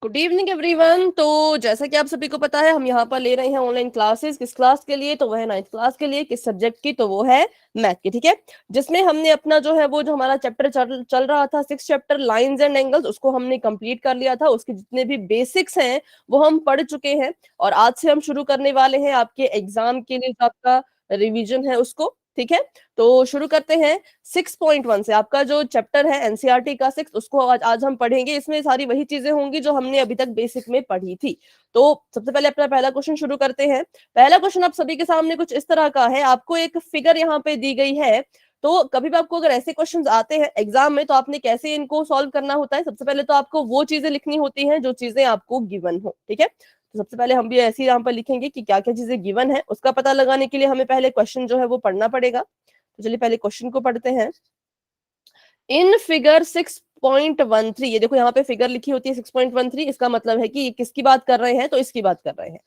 Good evening everyone. तो जैसा कि आप सभी को पता है, हम यहाँ पर ले रहे हैं ऑनलाइन क्लासेस। किस क्लास के लिए? तो वह है 9th क्लास के लिए। किस सब्जेक्ट की? तो वो है मैथ की। ठीक है, जिसमें हमने अपना जो है वो जो हमारा चैप्टर चल रहा था, 6th chapter lines and angles, उसको हमने कंप्लीट कर लिया था। उसके जितने भी बेसिक्स हैं वो हम पढ़ चुके हैं, और आज से हम शुरू करने वाले हैं आपके एग्जाम के लिए जो आपका रिवीजन है उसको। ठीक है, तो शुरू करते हैं 6.1 से। आपका जो चैप्टर है एनसीईआरटी का 6, उसको आज हम पढ़ेंगे। इसमें सारी वही चीजें होंगी जो हमने अभी तक बेसिक में पढ़ी थी। तो सबसे पहले अपना पहला क्वेश्चन शुरू करते हैं। पहला क्वेश्चन आप सभी के सामने कुछ इस तरह का है। आपको एक फिगर यहाँ पे दी गई है। तो कभी भी आपको अगर ऐसे क्वेश्चंस आते हैं एग्जाम में, तो आपने कैसे इनको सॉल्व करना होता है? सबसे पहले तो आपको वो चीजें लिखनी होती हैं जो चीजें आपको गिवन हो। ठीक है, तो सबसे पहले हम भी ऐसे ही यहाँ पर लिखेंगे कि क्या क्या चीजें गिवन है। उसका पता लगाने के लिए हमें पहले क्वेश्चन जो है वो पढ़ना पड़ेगा। तो चलिए पहले क्वेश्चन को पढ़ते हैं। इन फिगर 6.13, ये देखो यहाँ पे फिगर लिखी होती है 6.13। इसका मतलब है कि ये किसकी बात कर रहे हैं? तो इसकी बात कर रहे हैं।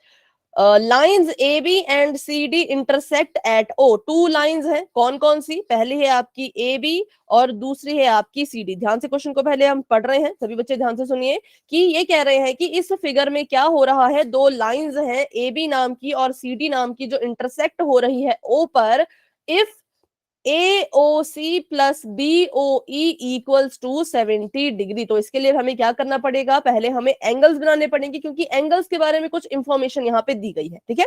Lines A B and C D intersect at O. Two lines हैं, कौन कौन सी? पहली है आपकी ए बी और दूसरी है आपकी सी डी। ध्यान से क्वेश्चन को पहले हम पढ़ रहे हैं, सभी बच्चे ध्यान से सुनिए कि ये कह रहे हैं कि इस फिगर में क्या हो रहा है। दो लाइंस हैं ए बी नाम की और सी डी नाम की, जो इंटरसेक्ट हो रही है ओ पर। If AOC plus BOE equals to 70 degree. तो इसके लिए हमें क्या करना पड़ेगा? पहले हमें एंगल्स बनाने पड़ेंगे, क्योंकि एंगल्स के बारे में कुछ इंफॉर्मेशन यहाँ पे दी गई है। ठीक है,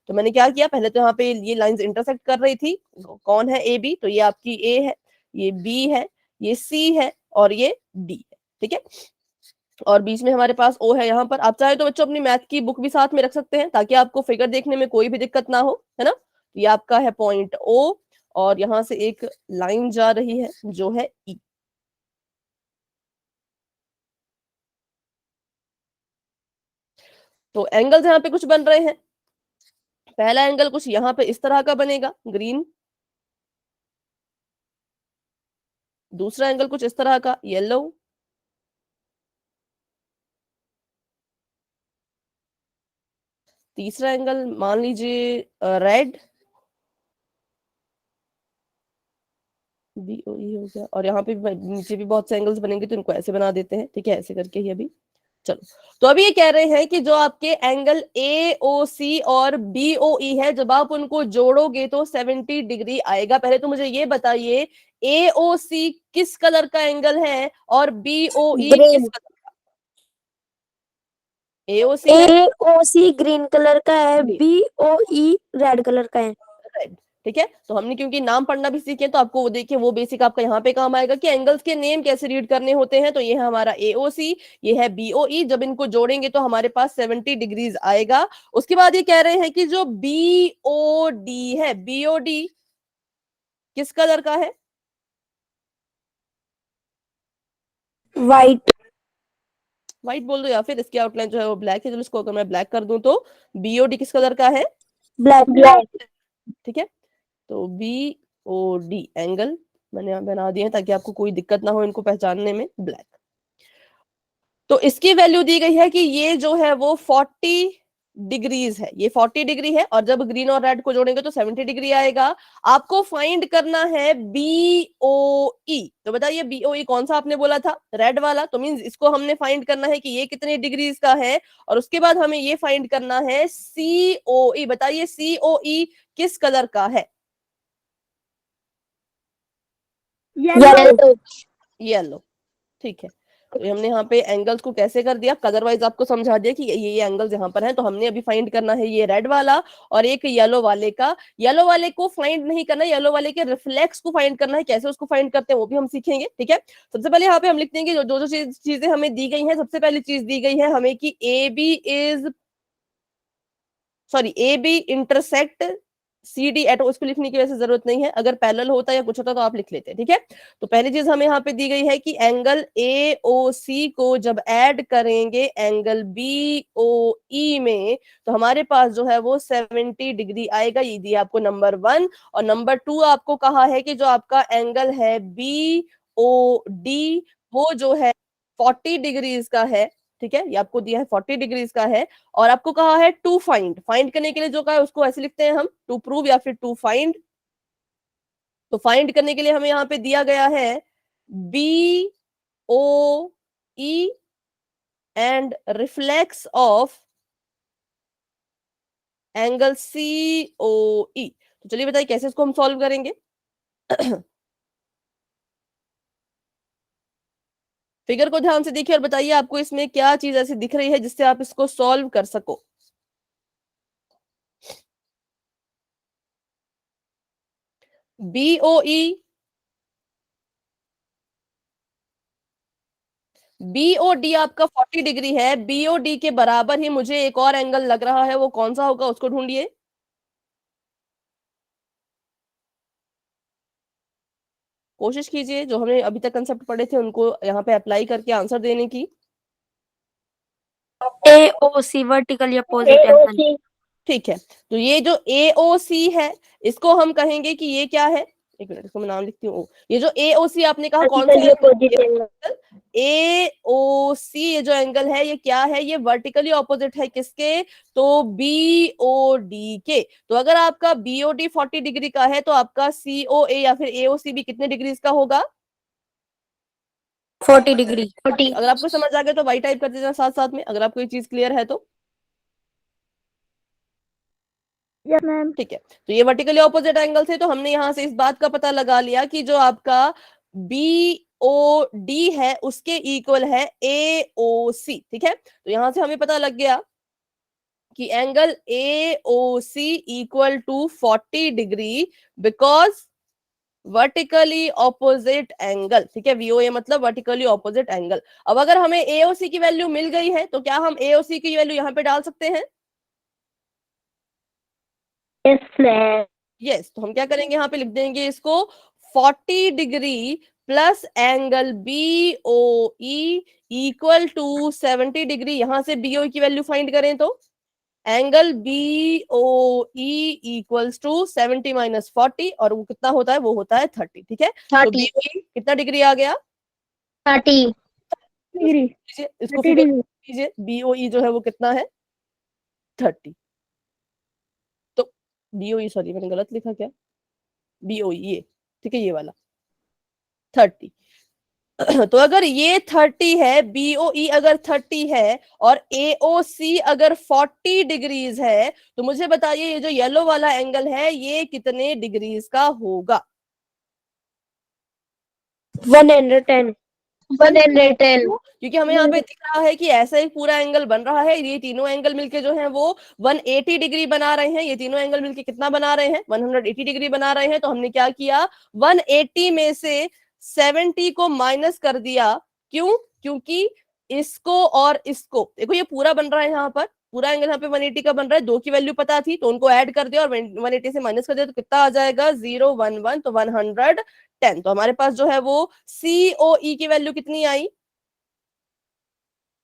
तो मैंने क्या किया, पहले तो यहाँ पे ये लाइंस इंटरसेक्ट कर रही थी। कौन है? AB। तो ये आपकी A है, ये B है, ये C है और ये D है। ठीक है, और बीच में हमारे पास O है। यहाँ पर आप चाहे तो बच्चों अपनी मैथ की बुक भी साथ में रख सकते हैं, ताकि आपको फिगर देखने में कोई भी दिक्कत ना हो, है ना। ये आपका है पॉइंट O, और यहां से एक लाइन जा रही है जो है E। तो एंगल्स यहाँ पे कुछ बन रहे हैं। पहला एंगल कुछ यहाँ पे इस तरह का बनेगा, ग्रीन। दूसरा एंगल कुछ इस तरह का, येलो। तीसरा एंगल मान लीजिए रेड, BOE हो गया। और यहाँ पे नीचे भी बहुत से एंगल्स बनेंगे, तो इनको ऐसे बना देते हैं। ठीक है, ऐसे करके ही अभी। चलो, तो अभी ये कह रहे हैं कि जो आपके एंगल AOC और BOE है, जब आप उनको जोड़ोगे तो 70 डिग्री आएगा। पहले तो मुझे ये बताइए, AOC किस कलर का एंगल है और BOE किस ग्रीन। कलर का? AOC है AOC ग्रीन कलर का है, ग्रीन, BOE रेड कलर का है। रेड। ठीक है, तो हमने क्योंकि नाम पढ़ना भी सीखे, तो आपको वो देखिए वो बेसिक आपका यहाँ पे काम आएगा कि एंगल्स के नेम कैसे रीड करने होते हैं। तो ये है हमारा AOC, ये है BOE। जब इनको जोड़ेंगे तो हमारे पास 70 डिग्रीज आएगा। उसके बाद ये कह रहे हैं कि जो BOD है, BOD किस कलर का है? वाइट। व्हाइट बोल दो, या फिर इसकी आउटलाइन जो है वो ब्लैक है। चलो इसको अगर मैं ब्लैक कर दूं तो BOD किस कलर का है? ब्लैक। ब्लैक। ठीक है, तो BOD एंगल मैंने यहाँ बना दिया है ताकि आपको कोई दिक्कत ना हो इनको पहचानने में, ब्लैक। तो इसकी वैल्यू दी गई है कि ये जो है वो 40 डिग्रीज है, ये 40 डिग्री है। और जब ग्रीन और रेड को जोड़ेंगे तो 70 डिग्री आएगा। आपको फाइंड करना है BOE। तो बताइए BOE कौन सा आपने बोला था? रेड वाला। तो मींस इसको हमने फाइंड करना है कि ये कितने डिग्रीज का है। और उसके बाद हमें ये फाइंड करना है COE। बताइए COE किस कलर का है? येलो। येलो। ठीक है, तो हमने यहाँ पे एंगल्स को कैसे कर दिया, कलर वाइज आपको समझा दिया कि ये एंगल्स यहाँ पर हैं। तो हमने अभी फाइंड करना है ये रेड वाला और एक येलो वाले का। येलो वाले को फाइंड नहीं करना, येलो वाले के रिफ्लेक्स को फाइंड करना है। कैसे उसको फाइंड करते हैं वो भी हम सीखेंगे। ठीक है, सबसे पहले यहाँ पे हम लिख देंगे जो जो चीजें हमें दी गई हैं। सबसे पहली चीज दी गई है हमें कि A B intersect CD at O. इसको लिखने की वैसे जरूरत नहीं है, अगर पैरेलल होता या कुछ होता तो आप लिख लेते। ठीक है, तो पहली चीज हमें यहाँ पे दी गई है कि एंगल AOC को जब ऐड करेंगे एंगल BOE में, तो हमारे पास जो है वो 70 डिग्री आएगा। ये दिया आपको नंबर 1। और नंबर 2 आपको कहा है कि जो आपका एंगल है BOD, वो जो है 40 डिग्रीज का है। ठीक है, ये आपको दिया है 40 डिग्रीज का है। और आपको कहा है टू फाइंड, फाइंड करने के लिए जो कहा है उसको ऐसे लिखते हैं हम, टू प्रूव या फिर टू फाइंड। तो फाइंड करने के लिए हमें यहाँ पे दिया गया है BOE and reflex of angle COE। तो चलिए बताइए कैसे इसको हम सॉल्व करेंगे। फिगर को ध्यान से देखिए और बताइए आपको इसमें क्या चीज ऐसी दिख रही है जिससे आप इसको सॉल्व कर सको। BOE, BOD आपका 40 डिग्री है, BOD के बराबर ही मुझे एक और एंगल लग रहा है, वो कौन सा होगा उसको ढूंढिए। कोशिश कीजिए जो हमने अभी तक कंसेप्ट पढ़े थे उनको यहाँ पे अप्लाई करके आंसर देने की। AOC vertically opposite angle. ठीक है, तो ये जो AOC है इसको हम कहेंगे कि ये क्या है। एक मिनट, इसको मैं नाम लिखती हूँ। ये जो AOC आपने कहा कौन सा अपोजिट एंगल। AOC ये जो एंगल है ये क्या है, ये वर्टिकली ऑपोजिट है किसके, तो BOD के। तो अगर आपका BOD 40 डिग्री का है तो आपका COA या फिर AOC भी कितने डिग्री का होगा, 40 डिग्री। अगर आपको समझ आ गया तो वाई टाइप कर दीजिए साथ साथ में, अगर आपको ये चीज क्लियर है तो। Yes ma'am. ठीक है, तो ये वर्टिकली ऑपोजिट एंगल थे, तो हमने यहां से इस बात का पता लगा लिया कि जो आपका BOD है उसके इक्वल है AOC। ठीक है, तो यहां से हमें पता लग गया कि angle AOC equal to 40 degree because vertically opposite angle. ठीक है, VOA मतलब वर्टिकली ऑपोजिट एंगल। अब अगर हमें AOC की वैल्यू मिल गई है तो क्या हम AOC की वैल्यू यहां पे डाल सकते हैं। यस, तो हम क्या करेंगे, यहाँ पे लिख देंगे इसको 40 degree plus angle BOE equal to 70 degree. यहां से BOE की वैल्यू फाइंड करें तो angle BOE equals to 70 minus 40, और वो कितना होता है, वो होता है 30। ठीक है, तो BOE कितना डिग्री आ गया, 30 डिग्री। इसको फिगर कीजिए, BOE जो है वो कितना है 30। तो BOE, सॉरी मैंने गलत लिखा क्या, BOE ये, ठीक है ये वाला 30। तो अगर ये 30 है, BOE अगर 30 है और AOC अगर 40 डिग्रीज है, तो मुझे बताइए ये जो येलो वाला एंगल है ये कितने डिग्रीज का होगा। 110। 110। क्योंकि हमें यहाँ पे दिख रहा है कि ऐसा ही पूरा एंगल बन रहा है, ये तीनों एंगल मिलके जो है वो 180 डिग्री बना रहे हैं। ये तीनों एंगल मिलके कितना बना रहे हैं, 180 डिग्री बना रहे हैं। तो हमने क्या किया, 180 में से 70 को माइनस कर दिया। क्यों, क्योंकि इसको और इसको देखो ये पूरा बन रहा है, यहाँ पर पूरा एंगल यहाँ पे 180 का बन रहा है। दो की वैल्यू पता थी तो उनको ऐड कर दिया और 180 से माइनस कर दिया, तो कितना आ जाएगा 011, तो 110। तो हमारे पास जो है वो COE की वैल्यू कितनी आई,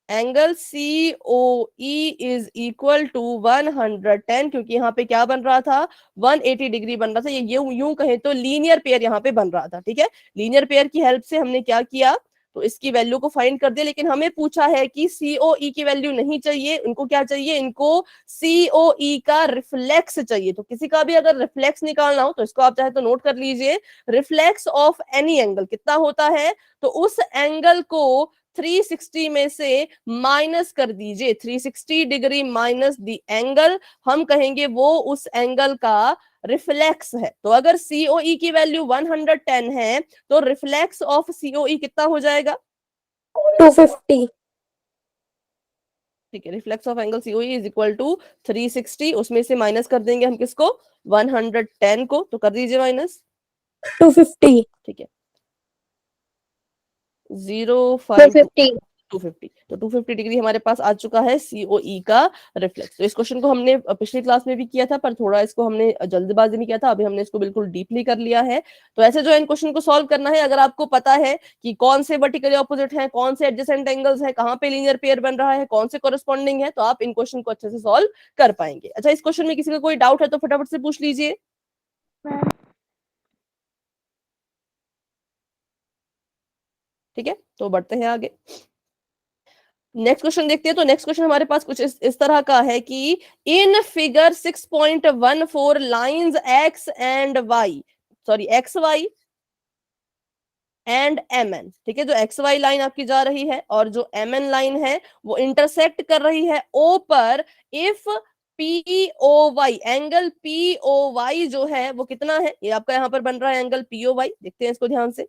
angle COE is equal to 110, क्योंकि यहाँ पे क्या बन रहा था, 180 डिग्री बन रहा था। ये यूं कहें तो लीनियर पेयर यहाँ पे बन रहा था। ठीक है, लीनियर पेयर की हेल्प से हमने क्या किया, तो इसकी वैल्यू को फाइंड कर दिया। लेकिन हमें पूछा है कि COE की वैल्यू नहीं चाहिए, इनको क्या चाहिए, इनको COE का रिफ्लेक्स चाहिए। तो किसी का भी अगर रिफ्लेक्स निकालना हो तो इसको आप चाहे तो नोट कर लीजिए, रिफ्लेक्स ऑफ एनी एंगल कितना होता है, तो उस एंगल को 360 में से माइनस कर दीजिए। 360 डिग्री माइनस द एंगल, हम कहेंगे वो उस एंगल का रिफ्लेक्स है। तो अगर COE की वैल्यू 110 है तो रिफ्लेक्स ऑफ COE कितना हो जाएगा, 250। ठीक है, reflex of angle COE is equal to 360, उसमें से माइनस कर देंगे हम किसको, 110 को, तो कर दीजिए माइनस 250। ठीक है, 052 250, तो 250 डिग्री हमारे पास आ चुका है COE का रिफ्लेक्स। तो इस क्वेश्चन को हमने पिछली क्लास में भी किया था, पर थोड़ा इसको हमने जल्दबाजी में किया था, अभी हमने इसको बिल्कुल डीपली कर लिया है। तो ऐसे जो इन क्वेश्चन को सॉल्व करना है, अगर आपको पता है कि कौन से वर्टिकली ऑपोजिट है, कौन से एडजेसेंट एंगल्स है, कहाँ पे लीनियर पेयर बन रहा है, कौन से कोरिस्पॉन्डिंग है, तो आप इन क्वेश्चन को अच्छे से सॉल्व कर पाएंगे। अच्छा, इस क्वेश्चन में किसी का कोई डाउट है तो फटाफट से पूछ लीजिए। ठीक है, तो बढ़ते हैं आगे, नेक्स्ट क्वेश्चन देखते हैं। तो नेक्स्ट क्वेश्चन हमारे पास कुछ इस तरह का है कि in figure 6.14 lines X and Y, sorry X Y and M N, ठीक है। जो एक्स वाई लाइन आपकी जा रही है और जो एम एन लाइन है वो इंटरसेक्ट कर रही है ओ पर, if P O Y, angle P O Y जो है वो कितना है, ये आपका यहाँ पर बन रहा है एंगल पी ओ वाई, देखते हैं इसको ध्यान से,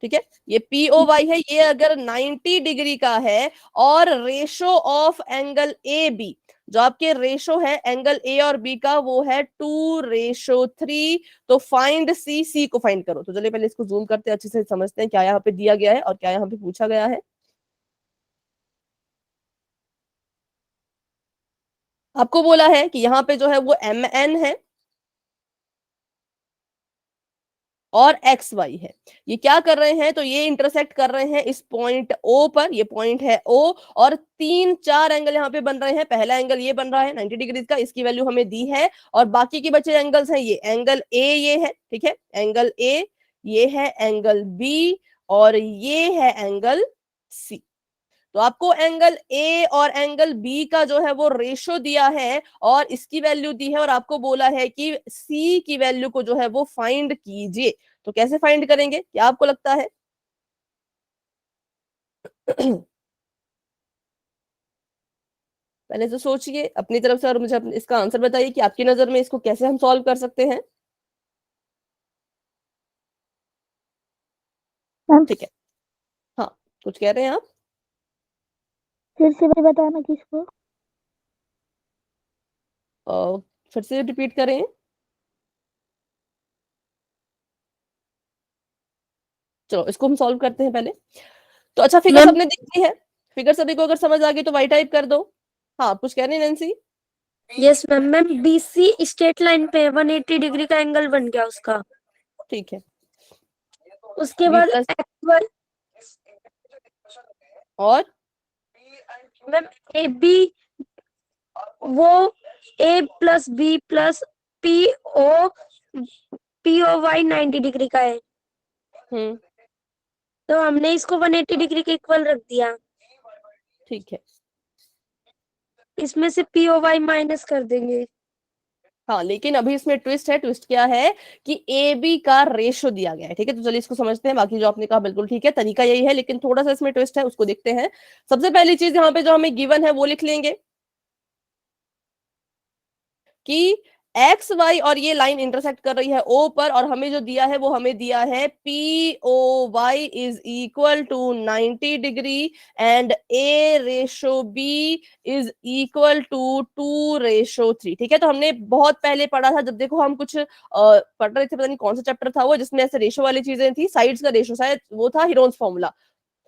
ठीक है। ये पी ओ वाई है, ये अगर 90 डिग्री का है और ratio of angle A B, जो आपके रेशो है एंगल ए और बी का वो है 2:3, तो फाइंड सी, सी को फाइंड करो। तो चलिए पहले इसको जूम करते हैं, अच्छे से समझते हैं क्या यहाँ पे दिया गया है और क्या यहाँ पे पूछा गया है। आपको बोला है कि यहाँ पे जो है वो एम एन है और एक्स वाई है, ये क्या कर रहे हैं, तो ये इंटरसेक्ट कर रहे हैं इस पॉइंट ओ पर, ये पॉइंट है ओ, और 3-4 एंगल यहाँ पे बन रहे हैं। पहला एंगल ये बन रहा है 90 डिग्री का, इसकी वैल्यू हमें दी है, और बाकी के बचे एंगल्स हैं ये एंगल ए, ये है, ठीक है, एंगल ए, ये है एंगल बी, और ये है एंगल सी। तो आपको एंगल ए और एंगल बी का जो है वो रेशो दिया है और इसकी वैल्यू दी है, और आपको बोला है कि सी की वैल्यू को जो है वो फाइंड कीजिए। तो कैसे फाइंड करेंगे, क्या आपको लगता है? पहले तो सोचिए अपनी तरफ से और मुझे इसका आंसर बताइए कि आपकी नजर में इसको कैसे हम सॉल्व कर सकते हैं। ठीक है, हाँ, कुछ कह रहे हैं आप? फिर से भी बताना किसको। फिर से रिपीट करें। चलो इसको हम सॉल्व करते हैं पहले। तो अच्छा, फिगर सबने देख ली है, फिगर सभी को अगर समझ आ गई तो वाई टाइप कर दो। हाँ, कुछ कह रही हैं Nancy? Yes ma'am, ma'am BC straight line पे 180 डिग्री का एंगल बन गया उसका। ठीक है, उसके बी बाद प्लस एक्स वाई, और मैम ए बी, वो A plus B plus P O, P O Y 90 degree का है, हम्म, तो हमने इसको 180 डिग्री के इक्वल रख दिया। ठीक है। इसमें से पी ओ वाई माइनस कर देंगे। हाँ, लेकिन अभी इसमें ट्विस्ट है। ट्विस्ट क्या है कि ए बी का रेशो दिया गया है, ठीक है। तो चलिए इसको समझते हैं, बाकी जो आपने कहा बिल्कुल ठीक है, तरीका यही है, लेकिन थोड़ा सा इसमें ट्विस्ट है, उसको देखते हैं। सबसे पहली चीज यहाँ पे जो हमें गिवन है वो लिख लेंगे कि एक्स वाई और ये लाइन इंटरसेक्ट कर रही है ओ पर, और हमें जो दिया है वो हमें दिया है P O Y is equal to 90 degree and A ratio B is equal to 2:3, ठीक है। तो हमने बहुत पहले पढ़ा था, जब देखो हम कुछ पढ़ रहे थे, पता नहीं कौन सा चैप्टर था वो, जिसमें ऐसे रेशो वाली चीजें थी, साइड्स का रेशो, शायद वो था हीरोन्स फॉर्मूला।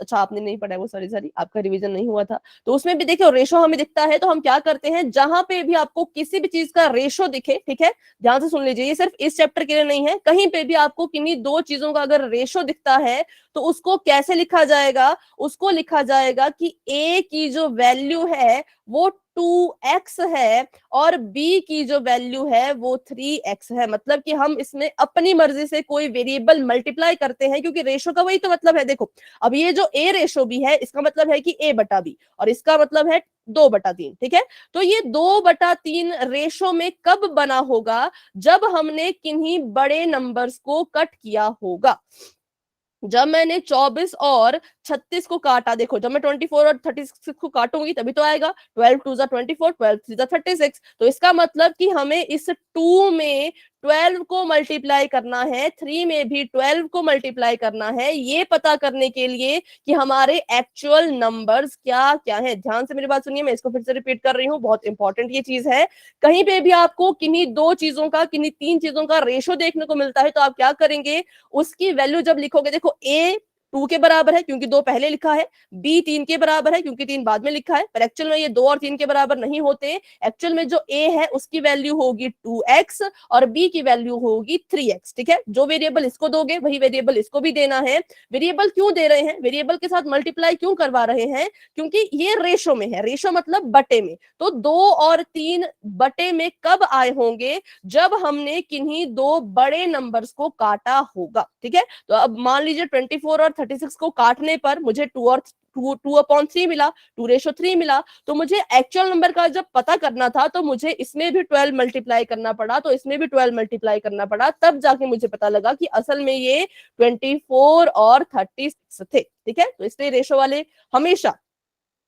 अच्छा, आपने नहीं पढ़ा है वो, सॉरी सॉरी, आपका रिवीजन नहीं हुआ था। तो उसमें भी देखिए रेशो हमें दिखता है, तो हम क्या करते हैं, जहां पे भी आपको किसी भी चीज का रेशो दिखे, ठीक है, ध्यान से सुन लीजिए, ये सिर्फ इस चैप्टर के लिए नहीं है, कहीं पे भी आपको किन्हीं दो चीजों का अगर रेशो दिखता है तो उसको कैसे लिखा जाएगा, उसको लिखा जाएगा कि ए की जो वैल्यू है वो 2x है और b की जो वैल्यू है वो 3x है। मतलब कि हम इसमें अपनी मर्जी से कोई वेरिएबल मल्टीप्लाई करते हैं, क्योंकि रेशो का वही तो मतलब है। देखो, अब ये जो a रेशो बी है, इसका मतलब है कि a बटा बी, और इसका मतलब है 2/3, ठीक है। तो ये 2/3 रेशो में कब बना होगा, जब हमने किन्हीं बड़े नंबर्स को कट किया होगा। जब मैंने 24 और 36 को काटा, देखो जब मैं 24 और 36 को काटूंगी तभी तो आएगा, 12 2 = 24, 12 3 = 36। तो इसका मतलब कि हमें इस 2 में 12 को मल्टीप्लाई करना है, 3 में भी 12 को मल्टीप्लाई करना है, ये पता करने के लिए कि हमारे एक्चुअल नंबर्स क्या क्या है। ध्यान से मेरी बात सुनिए, मैं इसको फिर से रिपीट कर रही हूँ, बहुत इंपॉर्टेंट ये चीज है। कहीं पे भी आपको किन्हीं दो चीजों का, किन्हीं तीन चीजों का रेशो देखने को मिलता है, तो आप क्या करेंगे, उसकी वैल्यू जब लिखोगे, देखो ए 2 के बराबर है क्योंकि 2 पहले लिखा है, बी 3 के बराबर है क्योंकि 3 बाद में लिखा है, पर एक्चुअल में ये 2 और 3 के बराबर नहीं होते। एक्चुअल में जो ए है उसकी वैल्यू होगी 2x और बी की वैल्यू होगी 3x, ठीक है। जो वेरिएबल इसको दोगे वही वेरिएबल इसको भी देना है। वेरिएबल क्यों दे रहे हैं, वेरिएबल के साथ मल्टीप्लाई क्यों करवा रहे हैं, क्योंकि ये रेशो में है, रेशो मतलब बटे में। तो 2 और 3 बटे में कब आए होंगे, जब हमने किन्हीं दो बड़े नंबर्स को काटा होगा, ठीक है। तो अब मान लीजिए 24 और 36 को काटने पर मुझे 2/3 मिला, 2:3 मिला। तो मुझे एक्चुअल नंबर का जब पता करना था तो मुझे इसमें भी 12 मल्टीप्लाई करना पड़ा, तो इसमें भी 12 मल्टीप्लाई करना पड़ा, तब जाके मुझे पता लगा कि असल में ये 24 और 36 थे। ठीक है, तो इसलिए रेशो वाले हमेशा,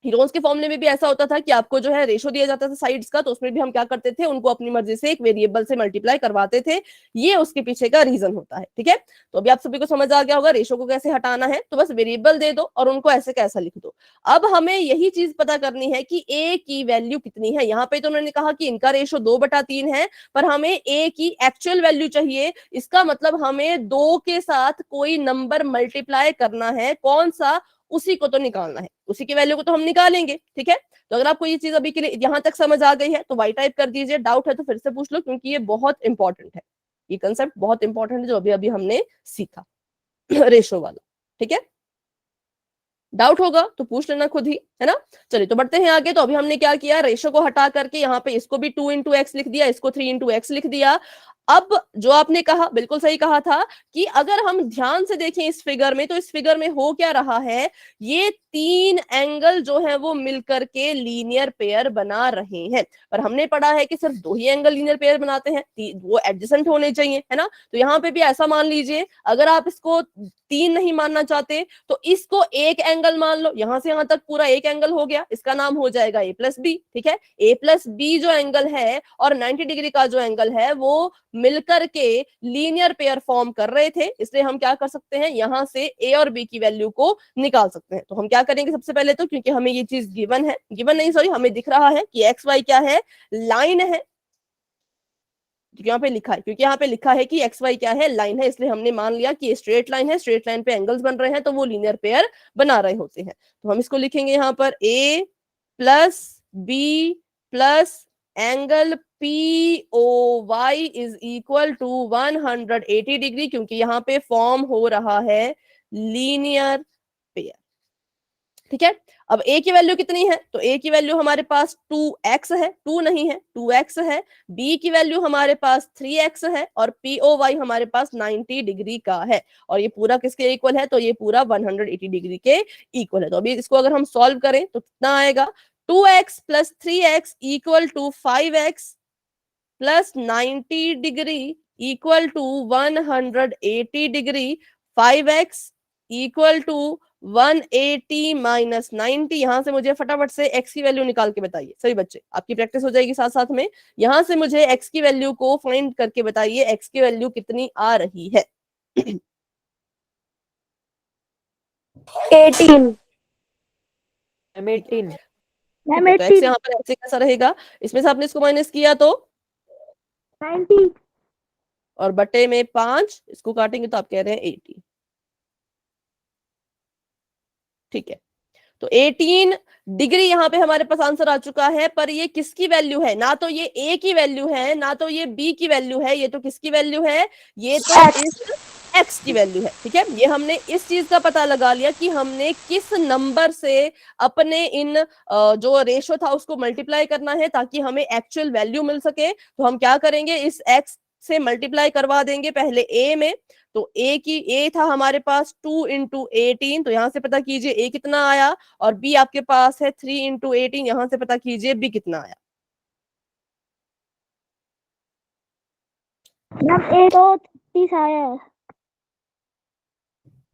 हीरोज के फॉर्मूले में भी ऐसा होता था कि आपको जो है रेशो दिया जाता था साइड्स का, तो उसमें भी हम क्या करते थे, उनको अपनी मर्जी से एक वेरिएबल से मल्टीप्लाई करवाते थे। ये उसके पीछे का रीजन होता है। ठीक है, तो अभी आप सभी को समझ आ गया होगा रेशो को कैसे हटाना है। तो बस वेरिएबल दे दो और उनको ऐसे कैसा लिख दो। अब हमें यही चीज पता करनी है कि ए की वैल्यू कितनी है। यहाँ पे तो उन्होंने कहा कि इनका रेशो 2/3 है, पर हमें ए की एक्चुअल वैल्यू चाहिए। इसका मतलब हमें 2 के साथ कोई नंबर मल्टीप्लाई करना है, कौन सा, उसी को तो निकालना है, उसी की वैल्यू को तो हम निकालेंगे। ठीक है, तो अगर आपको ये चीज अभी के लिए यहां तक समझ आ गई है तो वाई टाइप कर दीजिए, डाउट है तो फिर से पूछ लो, क्योंकि ये बहुत इंपॉर्टेंट है, ये कंसेप्ट बहुत इंपॉर्टेंट है जो अभी अभी हमने सीखा रेशो वाला। ठीक है, डाउट होगा तो पूछ लेना खुद ही, है ना। चलिए तो बढ़ते हैं आगे। तो अभी हमने क्या किया, रेशो को हटा करके यहाँ पे इसको भी 2 × x लिख दिया, इसको 3 × x लिख दिया। अब जो आपने कहा बिल्कुल सही कहा था कि अगर हम ध्यान से देखें इस फिगर में, तो इस फिगर में हो क्या रहा है, ये 3 एंगल जो है वो मिलकर के लीनियर पेयर बना रहे हैं। पर हमने पढ़ा है कि सिर्फ 2 ही एंगल लीनियर पेयर बनाते हैं, वो एडजेसेंट होने चाहिए, है ना। तो यहाँ पे भी ऐसा मान लीजिए, अगर आप इसको 3 नहीं मानना चाहते तो इसको एक एंगल मान लो, यहां से यहां तक पूरा एक एंगल हो गया, इसका नाम हो जाएगा a+b। ठीक है, a+b जो एंगल है और 90 डिग्री का जो एंगल है वो मिलकर के लीनियर पेयर फॉर्म कर रहे थे, इसलिए हम क्या कर सकते हैं, यहां से ए और बी की वैल्यू को निकाल सकते हैं। तो हम क्या करेंगे सबसे पहले, तो क्योंकि हमें ये चीज गिवन है, गिवन नहीं सॉरी, हमें दिख रहा है कि एक्स वाई क्या है, लाइन है, यहाँ पे लिखा है, क्योंकि यहाँ पे लिखा है कि एक्स वाई क्या है, लाइन है, इसलिए हमने मान लिया कि ये स्ट्रेट लाइन है, स्ट्रेट लाइन पे एंगल्स बन रहे हैं तो वो लीनियर पेयर बना रहे होते हैं। तो हम इसको लिखेंगे यहाँ पर a+b+ angle POY is equal to 180 degree, क्योंकि यहाँ पे फॉर्म हो रहा है लीनियर पेयर। ठीक है, अब a की वैल्यू कितनी है, तो a की वैल्यू हमारे पास 2x है, 2 नहीं है 2x है, b की वैल्यू हमारे पास 3x है और POY हमारे पास 90 डिग्री का है। और ये पूरा किसके इक्वल है, तो ये पूरा 180 डिग्री के इक्वल है। तो अभी इसको अगर हम सॉल्व करें तो कितना आएगा, 2x + 3x equal to 5x plus 90 degree equal to 180 degree, 5x equal to 180 minus 90। यहां से मुझे फटाफट से x की वैल्यू निकाल के बताइए सभी बच्चे, आपकी प्रैक्टिस हो जाएगी साथ साथ में। यहां से मुझे x की वैल्यू को फाइंड करके बताइए, x की वैल्यू कितनी आ रही है। 18 M18 ठीक है, तो x यहाँ पर ऐसे कैसा रहेगा, इसमें से आपने इसको माइनस किया तो 90 और बटे में 5, इसको काटेंगे तो आप कह रहे हैं 80। ठीक है, तो 18 डिग्री यहाँ पे हमारे पास आंसर आ चुका है। पर ये किसकी वैल्यू है, ना तो ये a की वैल्यू है ना तो ये b की वैल्यू है, ये तो किसकी वैल्यू है, ये तो इस x की वैल्यू है। ठीक है, ये हमने इस चीज का पता लगा लिया कि हमने किस नंबर से अपने इन जो रेशो था उसको मल्टीप्लाई करना है ताकि हमें एक्चुअल वैल्यू मिल सके। तो हम क्या करेंगे, इस x से मल्टीप्लाई करवा देंगे पहले a में। तो a था हमारे पास 2 × 18, तो यहां से पता कीजिए a कितना आया, और b आपके पास है 3 × 18, यहां से पता कीजिए b कितना आया। ए तो 30 आया है,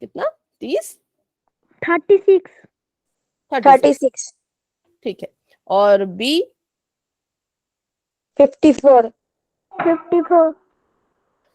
कितना, 30, 36 36। ठीक है, और b 54 54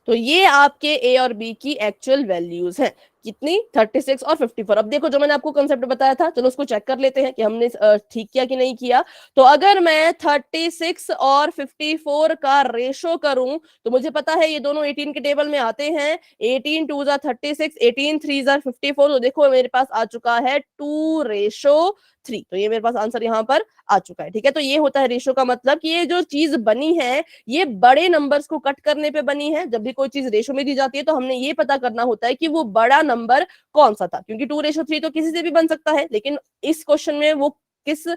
तो ये आपके a और b की एक्चुअल वैल्यूज हैं, कितनी, 36 और 54। अब देखो जो मैंने आपको कंसेप्ट बताया था, चलो उसको चेक कर लेते हैं कि हमने ठीक किया कि नहीं किया। तो अगर मैं 36 और 54 का रेशो करूं तो मुझे पता है ये दोनों 18 के टेबल में आते हैं, 18 2 = 36, 18 3 = 54। तो देखो मेरे पास आ चुका है 2:3, तो ये मेरे पास आंसर यहाँ पर आ चुका है। ठीक है, तो ये होता है रेशो का मतलब कि ये जो चीज बनी है ये बड़े नंबर्स को कट करने पे बनी है। जब भी कोई चीज रेशो में दी जाती है तो हमने ये पता करना होता है कि वो बड़ा नंबर कौन सा था, क्योंकि 2:3 तो किसी से भी बन सकता है, लेकिन इस क्वेश्चन में वो किस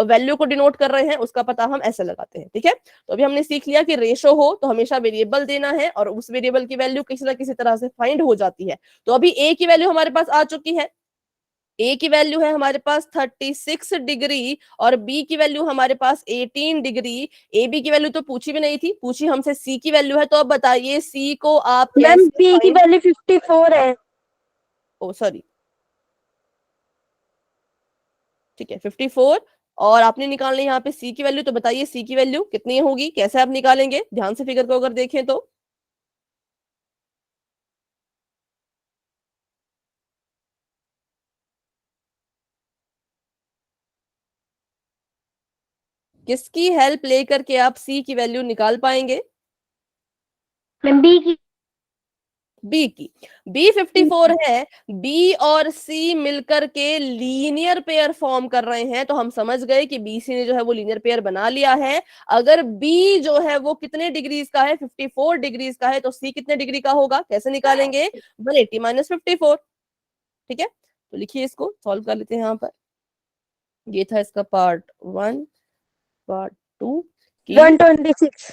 वैल्यू को डिनोट कर रहे हैं उसका पता हम ऐसे लगाते हैं, ठीक है। तो अभी हमने सीख लिया कि रेशो हो तो हमेशा वेरिएबल देना है और उस वेरिएबल की वैल्यू किसी ना किसी तरह से फाइंड हो जाती है। तो अभी ए की वैल्यू हमारे पास आ चुकी है, ए की वैल्यू है हमारे पास 36 डिग्री और बी की वैल्यू हमारे पास 18 डिग्री। ए बी की वैल्यू तो पूछी भी नहीं थी, पूछी हमसे सी की वैल्यू है। तो अब बताइए सी को आप मैम कैसे बी की फाइंड, वैल्यू 54 है। ओ सॉरी, ठीक है 54, और आपने निकालनी है यहाँ पे सी की वैल्यू। तो बताइए सी की वैल्यू कितनी होगी, कैसे आप निकालेंगे, ध्यान से फिगर को अगर देखें तो। किसकी हेल्प लेकर के आप सी की वैल्यू निकाल पाएंगे? मैम बी की। बी की। बी 54 है, बी और सी मिलकर के लीनियर पेयर फॉर्म कर रहे हैं, तो हम समझ गए कि बी सी ने जो है वो लीनियर पेयर बना लिया है। अगर बी जो है वो कितने डिग्रीज का है, 54 डिग्रीज का है, तो सी कितने डिग्री का होगा, कैसे निकालेंगे, 180 माइनस 54, ठीक है। तो लिखिए, इसको सॉल्व कर लेते हैं यहाँ पर। ये था इसका पार्ट 1। पार्ट 2 की 126।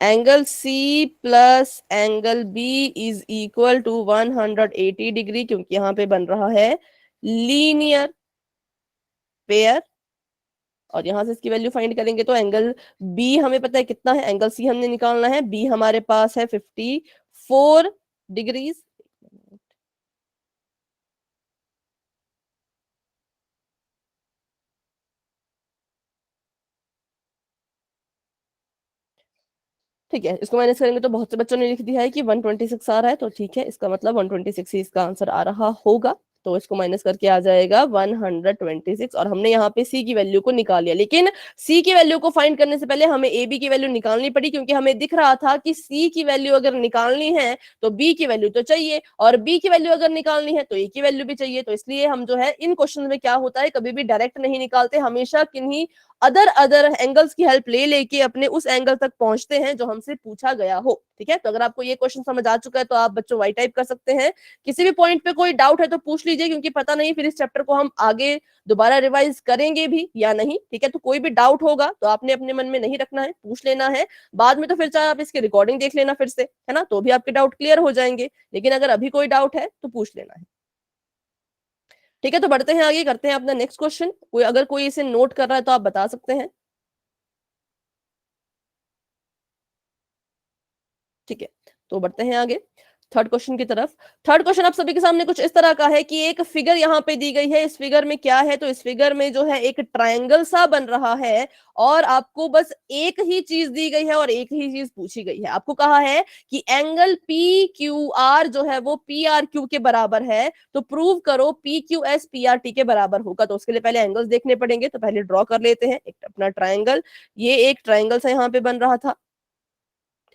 Angle C plus angle B is equal to 180 degree, क्योंकि यहाँ पे बन रहा है लीनियर पेयर। और यहां से इसकी वैल्यू फाइंड करेंगे तो एंगल बी हमें पता है कितना है, एंगल सी हमने निकालना है, बी हमारे पास है 54 डिग्रीज। ठीक है, इसको माइनस करेंगे तो बहुत से बच्चों ने लिख दिया है कि 126 आ रहा है, तो ठीक है, इसका मतलब 126 ही इसका आंसर आ रहा होगा। तो इसको माइनस करके आ जाएगा 126, और हमने यहाँ पे सी की वैल्यू को निकाल लिया। लेकिन सी की वैल्यू को फाइंड करने से पहले हमें ए बी की वैल्यू निकालनी पड़ी, क्योंकि हमें दिख रहा था कि सी की वैल्यू अगर निकालनी है तो बी की वैल्यू तो चाहिए, और बी की वैल्यू अगर निकालनी है तो ए की वैल्यू भी चाहिए। तो इसलिए हम जो है इन क्वेश्चन में क्या होता है, कभी भी डायरेक्ट नहीं निकालते, हमेशा किन्हीं अदर अदर एंगल्स की हेल्प ले लेके अपने उस एंगल तक पहुंचते हैं जो हमसे पूछा गया हो, ठीक है। तो अगर आपको ये क्वेश्चन समझ आ चुका है तो आप बच्चों वाई टाइप कर सकते हैं। किसी भी पॉइंट पे कोई डाउट है तो पूछ लीजिए, क्योंकि पता नहीं फिर इस चैप्टर को हम आगे दोबारा रिवाइज करेंगे भी या नहीं, ठीक है। तो कोई भी डाउट होगा तो आपने अपने मन में नहीं रखना है, पूछ लेना है। बाद में तो फिर चाहे आप इसकी रिकॉर्डिंग देख लेना फिर से, है ना, तो भी आपके डाउट क्लियर हो जाएंगे। लेकिन अगर अभी कोई डाउट है तो पूछ लेना है, ठीक है। तो बढ़ते हैं आगे, करते हैं अपना नेक्स्ट क्वेश्चन। कोई अगर कोई इसे नोट कर रहा है तो आप बता सकते हैं, ठीक है। तो बढ़ते हैं आगे थर्ड क्वेश्चन की तरफ। थर्ड क्वेश्चन आप सभी के सामने कुछ इस तरह का है कि एक फिगर यहाँ पे दी गई है। इस फिगर में क्या है, तो इस फिगर में जो है एक ट्रायंगल सा बन रहा है, और आपको बस एक ही चीज दी गई है और एक ही चीज पूछी गई है। आपको कहा है कि एंगल पी क्यू आर जो है वो पी आर क्यू के बराबर है, तो प्रूव करो P Q S P R T के बराबर होगा। तो उसके लिए पहले एंगल्स देखने पड़ेंगे, तो पहले ड्रॉ कर लेते हैं एक अपना ट्रायंगल। ये एक ट्रायंगल सा यहाँ पे बन रहा था,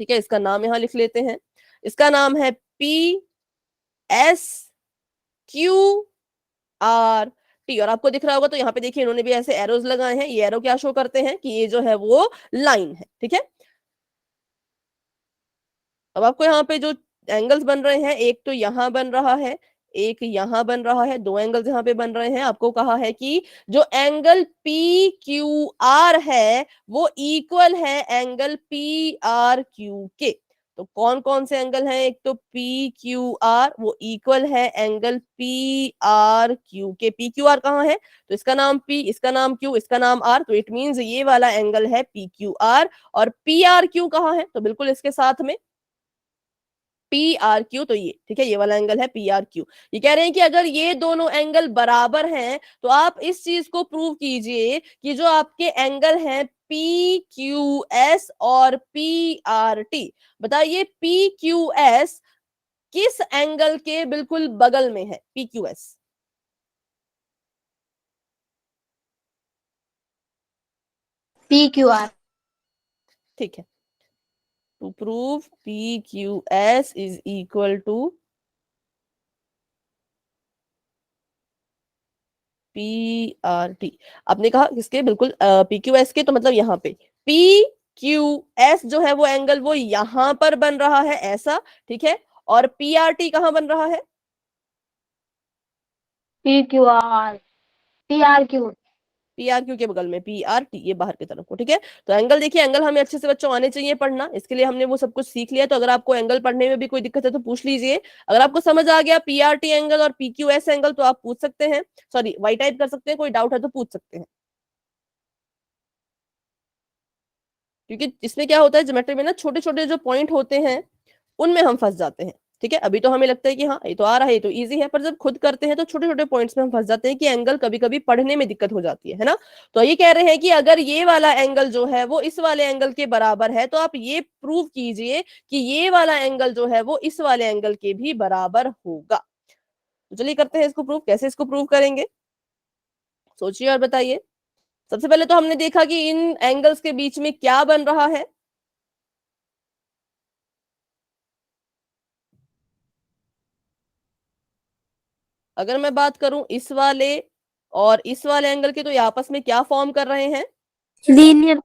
ठीक है। इसका नाम यहां लिख लेते हैं, इसका नाम है P S Q R T. और आपको दिख रहा होगा तो यहाँ पे देखिए इन्होंने भी ऐसे एरोज लगाए हैं। ये एरो क्या शो करते हैं कि ये जो है वो लाइन है, ठीक है। अब आपको यहाँ पे जो एंगल्स बन रहे हैं, एक तो यहाँ बन रहा है, एक यहाँ बन रहा है, दो एंगल्स यहाँ पे बन रहे हैं। आपको कहा है कि जो एंगल पी क्यू आर है वो इक्वल है एंगल पी आर क्यू के। तो कौन कौन से एंगल हैं, एक तो पी क्यू आर वो इक्वल है एंगल पी आर क्यू के। पी क्यू आर कहाँ है, तो इसका नाम पी, इसका नाम क्यू, इसका नाम आर, तो इट मींस ये वाला एंगल है पी क्यू आर। और पी आर क्यू कहाँ है, तो बिल्कुल इसके साथ में पी आर क्यू, तो ये ठीक है, ये वाला एंगल है पी आर क्यू। ये कह रहे हैं कि अगर ये दोनों एंगल बराबर हैं तो आप इस चीज को प्रूव कीजिए कि जो आपके एंगल हैं पी क्यू एस और पी आर टी, बताइए पी क्यू एस किस एंगल के बिल्कुल बगल में है, P Q S. P Q R. ठीक है, to prove P Q S is equal to P R T. आपने कहा किसके, बिल्कुल पी क्यू एस के, तो मतलब यहाँ पे पी क्यू एस जो है वो एंगल वो यहां पर बन रहा है ऐसा, ठीक है। और पी आर टी कहाँ बन रहा है, P Q are. P R Q. P R Q के बगल में पी आर टी, ये बाहर की तरफ को, ठीक है। तो एंगल देखिए, एंगल हमें अच्छे से बच्चों आने चाहिए पढ़ना, इसके लिए हमने वो सब कुछ सीख लिया। तो अगर आपको एंगल पढ़ने में भी कोई दिक्कत है तो पूछ लीजिए। अगर आपको समझ आ गया पी आर टी एंगल और पी क्यू एस एंगल तो आप पूछ सकते हैं, सॉरी वाई टाइप कर सकते हैं, कोई डाउट है तो पूछ सकते हैं। क्योंकि इसमें क्या होता है, ज्योमेट्री में ना छोटे छोटे जो पॉइंट होते हैं उनमें हम फंस जाते हैं, ठीक है। अभी तो हमें लगता है कि हाँ ये तो आ रहा है, ये तो इजी है, पर जब खुद करते हैं तो छोटे छोटे पॉइंट्स में हम फंस जाते हैं कि एंगल कभी कभी पढ़ने में दिक्कत हो जाती है ना। तो ये कह रहे हैं कि अगर ये वाला एंगल जो है वो इस वाले एंगल के बराबर है तो आप ये प्रूव कीजिए कि ये वाला एंगल जो है वो इस वाले एंगल के भी बराबर होगा। तो चलिए करते हैं इसको प्रूव। कैसे इसको प्रूव करेंगे, सोचिए और बताइए। सबसे पहले तो हमने देखा कि इन एंगल्स के बीच में क्या बन रहा है। अगर मैं बात करूं इस वाले और इस वाले एंगल की, तो ये आपस में क्या फॉर्म कर रहे हैं, लीनियर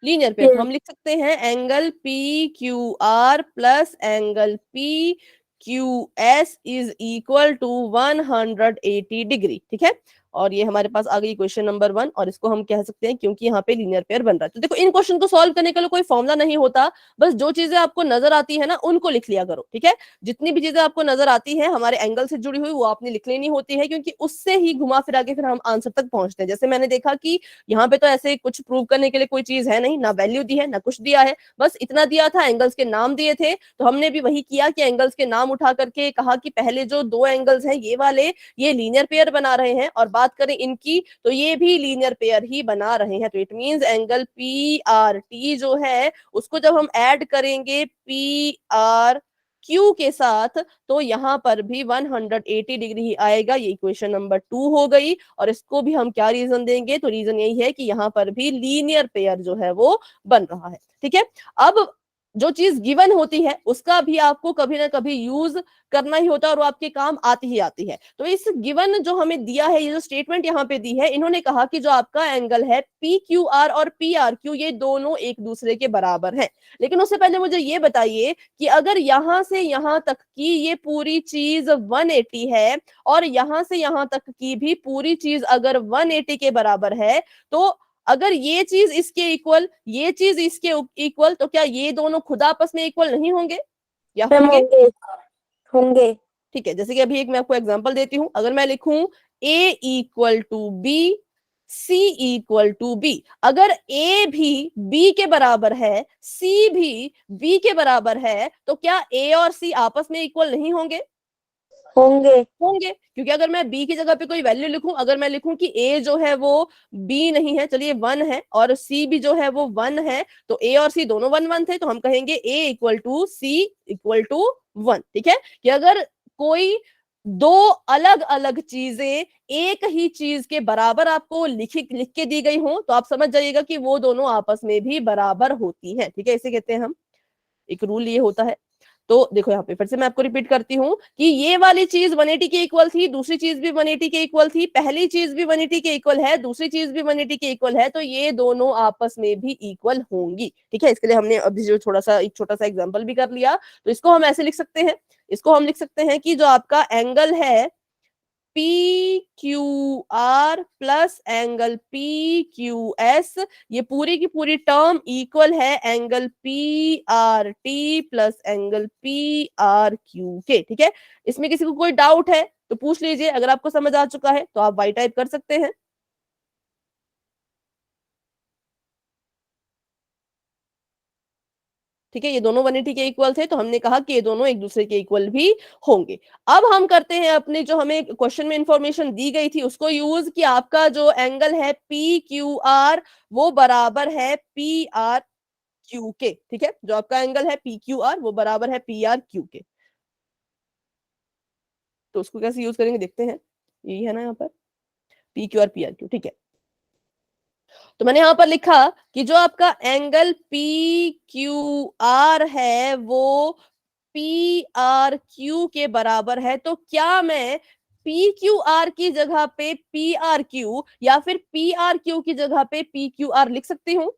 लीनियर पेयर। तो हम लिख सकते हैं angle P Q R plus angle P Q S is equal to 180 degree, ठीक है। और ये हमारे पास आ गई क्वेश्चन नंबर 1, और इसको हम कह सकते हैं क्योंकि यहाँ पे लीनियर पेयर बन रहा है। तो देखो इन क्वेश्चन को सॉल्व करने के लिए कोई फॉर्मूला नहीं होता, बस जो चीजें आपको नजर आती है ना उनको लिख लिया करो, ठीक है। जितनी भी चीजें आपको नजर आती है हमारे एंगल से जुड़ी हुई वो आपने लिख लेनी होती है, क्योंकि उससे ही घुमा फिरा के फिर हम आंसर तक पहुंचते हैं। जैसे मैंने देखा कि यहाँ पे तो ऐसे कुछ प्रूव करने के लिए कोई चीज है नहीं, ना वैल्यू दी है ना कुछ दिया है, बस इतना दिया था, एंगल्स के नाम दिए थे। तो हमने भी वही किया कि एंगल्स के नाम उठा करके कहा कि पहले जो दो एंगल्स हैं ये वाले, ये लीनियर पेयर बना रहे हैं, और बात करें इनकी तो ये भी लीनियर पेयर ही बना रहे हैं। तो it means angle P R T जो है उसको जब हम ऐड करेंगे पी आर क्यू के साथ तो यहां पर भी 180 डिग्री ही आएगा। ये इक्वेशन नंबर 2 हो गई। और इसको भी हम क्या रीजन देंगे, तो रीजन यही है कि यहां पर भी लीनियर पेयर जो है वो बन रहा है, ठीक है। अब जो चीज गिवन होती है उसका भी आपको कभी ना कभी यूज करना ही होता है और वो आपके काम आती ही आती है। तो इस गिवन जो हमें दिया है, ये जो स्टेटमेंट यहाँ पे दी है, इन्होंने कहा कि जो आपका एंगल है पी क्यू आर और पी आर क्यू ये दोनों एक दूसरे के बराबर हैं। लेकिन उससे पहले मुझे ये बताइए कि अगर यहां से यहां तक की ये पूरी चीज 180 है और यहां से यहां तक की भी पूरी चीज अगर 180 के बराबर है, तो अगर ये चीज इसके इक्वल, ये चीज इसके इक्वल, तो क्या ये दोनों खुद आपस में इक्वल नहीं होंगे या मैम होंगे? होंगे होंगे ठीक है, जैसे कि अभी एक मैं आपको एग्जांपल देती हूं। अगर मैं लिखूं a equal to B, c equal to B, अगर a भी b के बराबर है, c भी b के बराबर है, तो क्या a और c आपस में इक्वल नहीं होंगे? होंगे होंगे, क्योंकि अगर मैं b की जगह पे कोई वैल्यू लिखूं, अगर मैं लिखूं कि a जो है वो b नहीं है, चलिए 1 है, और c भी जो है वो 1 है, तो a और c दोनों 1 1 थे, तो हम कहेंगे a equal to c equal to 1, ठीक है। कि अगर कोई दो अलग अलग चीजें एक ही चीज के बराबर आपको लिख के दी गई हो, तो आप समझ जाइएगा कि वो दोनों आपस में भी बराबर होती हैं, ठीक है। इसे कहते हैं हम, एक रूल ये होता है। तो देखो यहाँ पे फिर से मैं आपको रिपीट करती हूँ कि ये वाली चीज 180 के इक्वल थी, दूसरी चीज भी 180 के इक्वल थी, पहली चीज भी 180 के इक्वल है, दूसरी चीज भी 180 के इक्वल है, तो ये दोनों आपस में भी इक्वल होंगी, ठीक है। इसके लिए हमने अभी जो थोड़ा सा एक छोटा सा एग्जांपल भी कर लिया। तो इसको हम ऐसे लिख सकते हैं, इसको हम लिख सकते हैं कि जो आपका एंगल है P Q R plus angle P Q S, ये पूरी की पूरी टर्म इक्वल है angle P R T plus angle P R Q के, ठीक है। इसमें किसी को कोई डाउट है तो पूछ लीजिए, अगर आपको समझ आ चुका है तो आप वाई टाइप कर सकते हैं। ठीक है, ये दोनों 180 के इक्वल थे, तो हमने कहा कि ये दोनों एक दूसरे के इक्वल भी होंगे। अब हम करते हैं अपने जो हमें क्वेश्चन में इंफॉर्मेशन दी गई थी उसको यूज, कि आपका जो एंगल है पी क्यू आर वो बराबर है पी आर क्यू के, ठीक है। जो आपका एंगल है पी क्यू आर वो बराबर है पी आर क्यू के। तो उसको कैसे यूज करेंगे देखते हैं, यही है ना यहाँ पर P Q R P R Q, ठीक है। तो मैंने यहां पर लिखा कि जो आपका एंगल पी क्यू आर है वो पी आर क्यू के बराबर है, तो क्या मैं पी क्यू आर की जगह पे पी आर क्यू या फिर पी आर क्यू की जगह पे पी क्यू आर लिख सकती हूँ?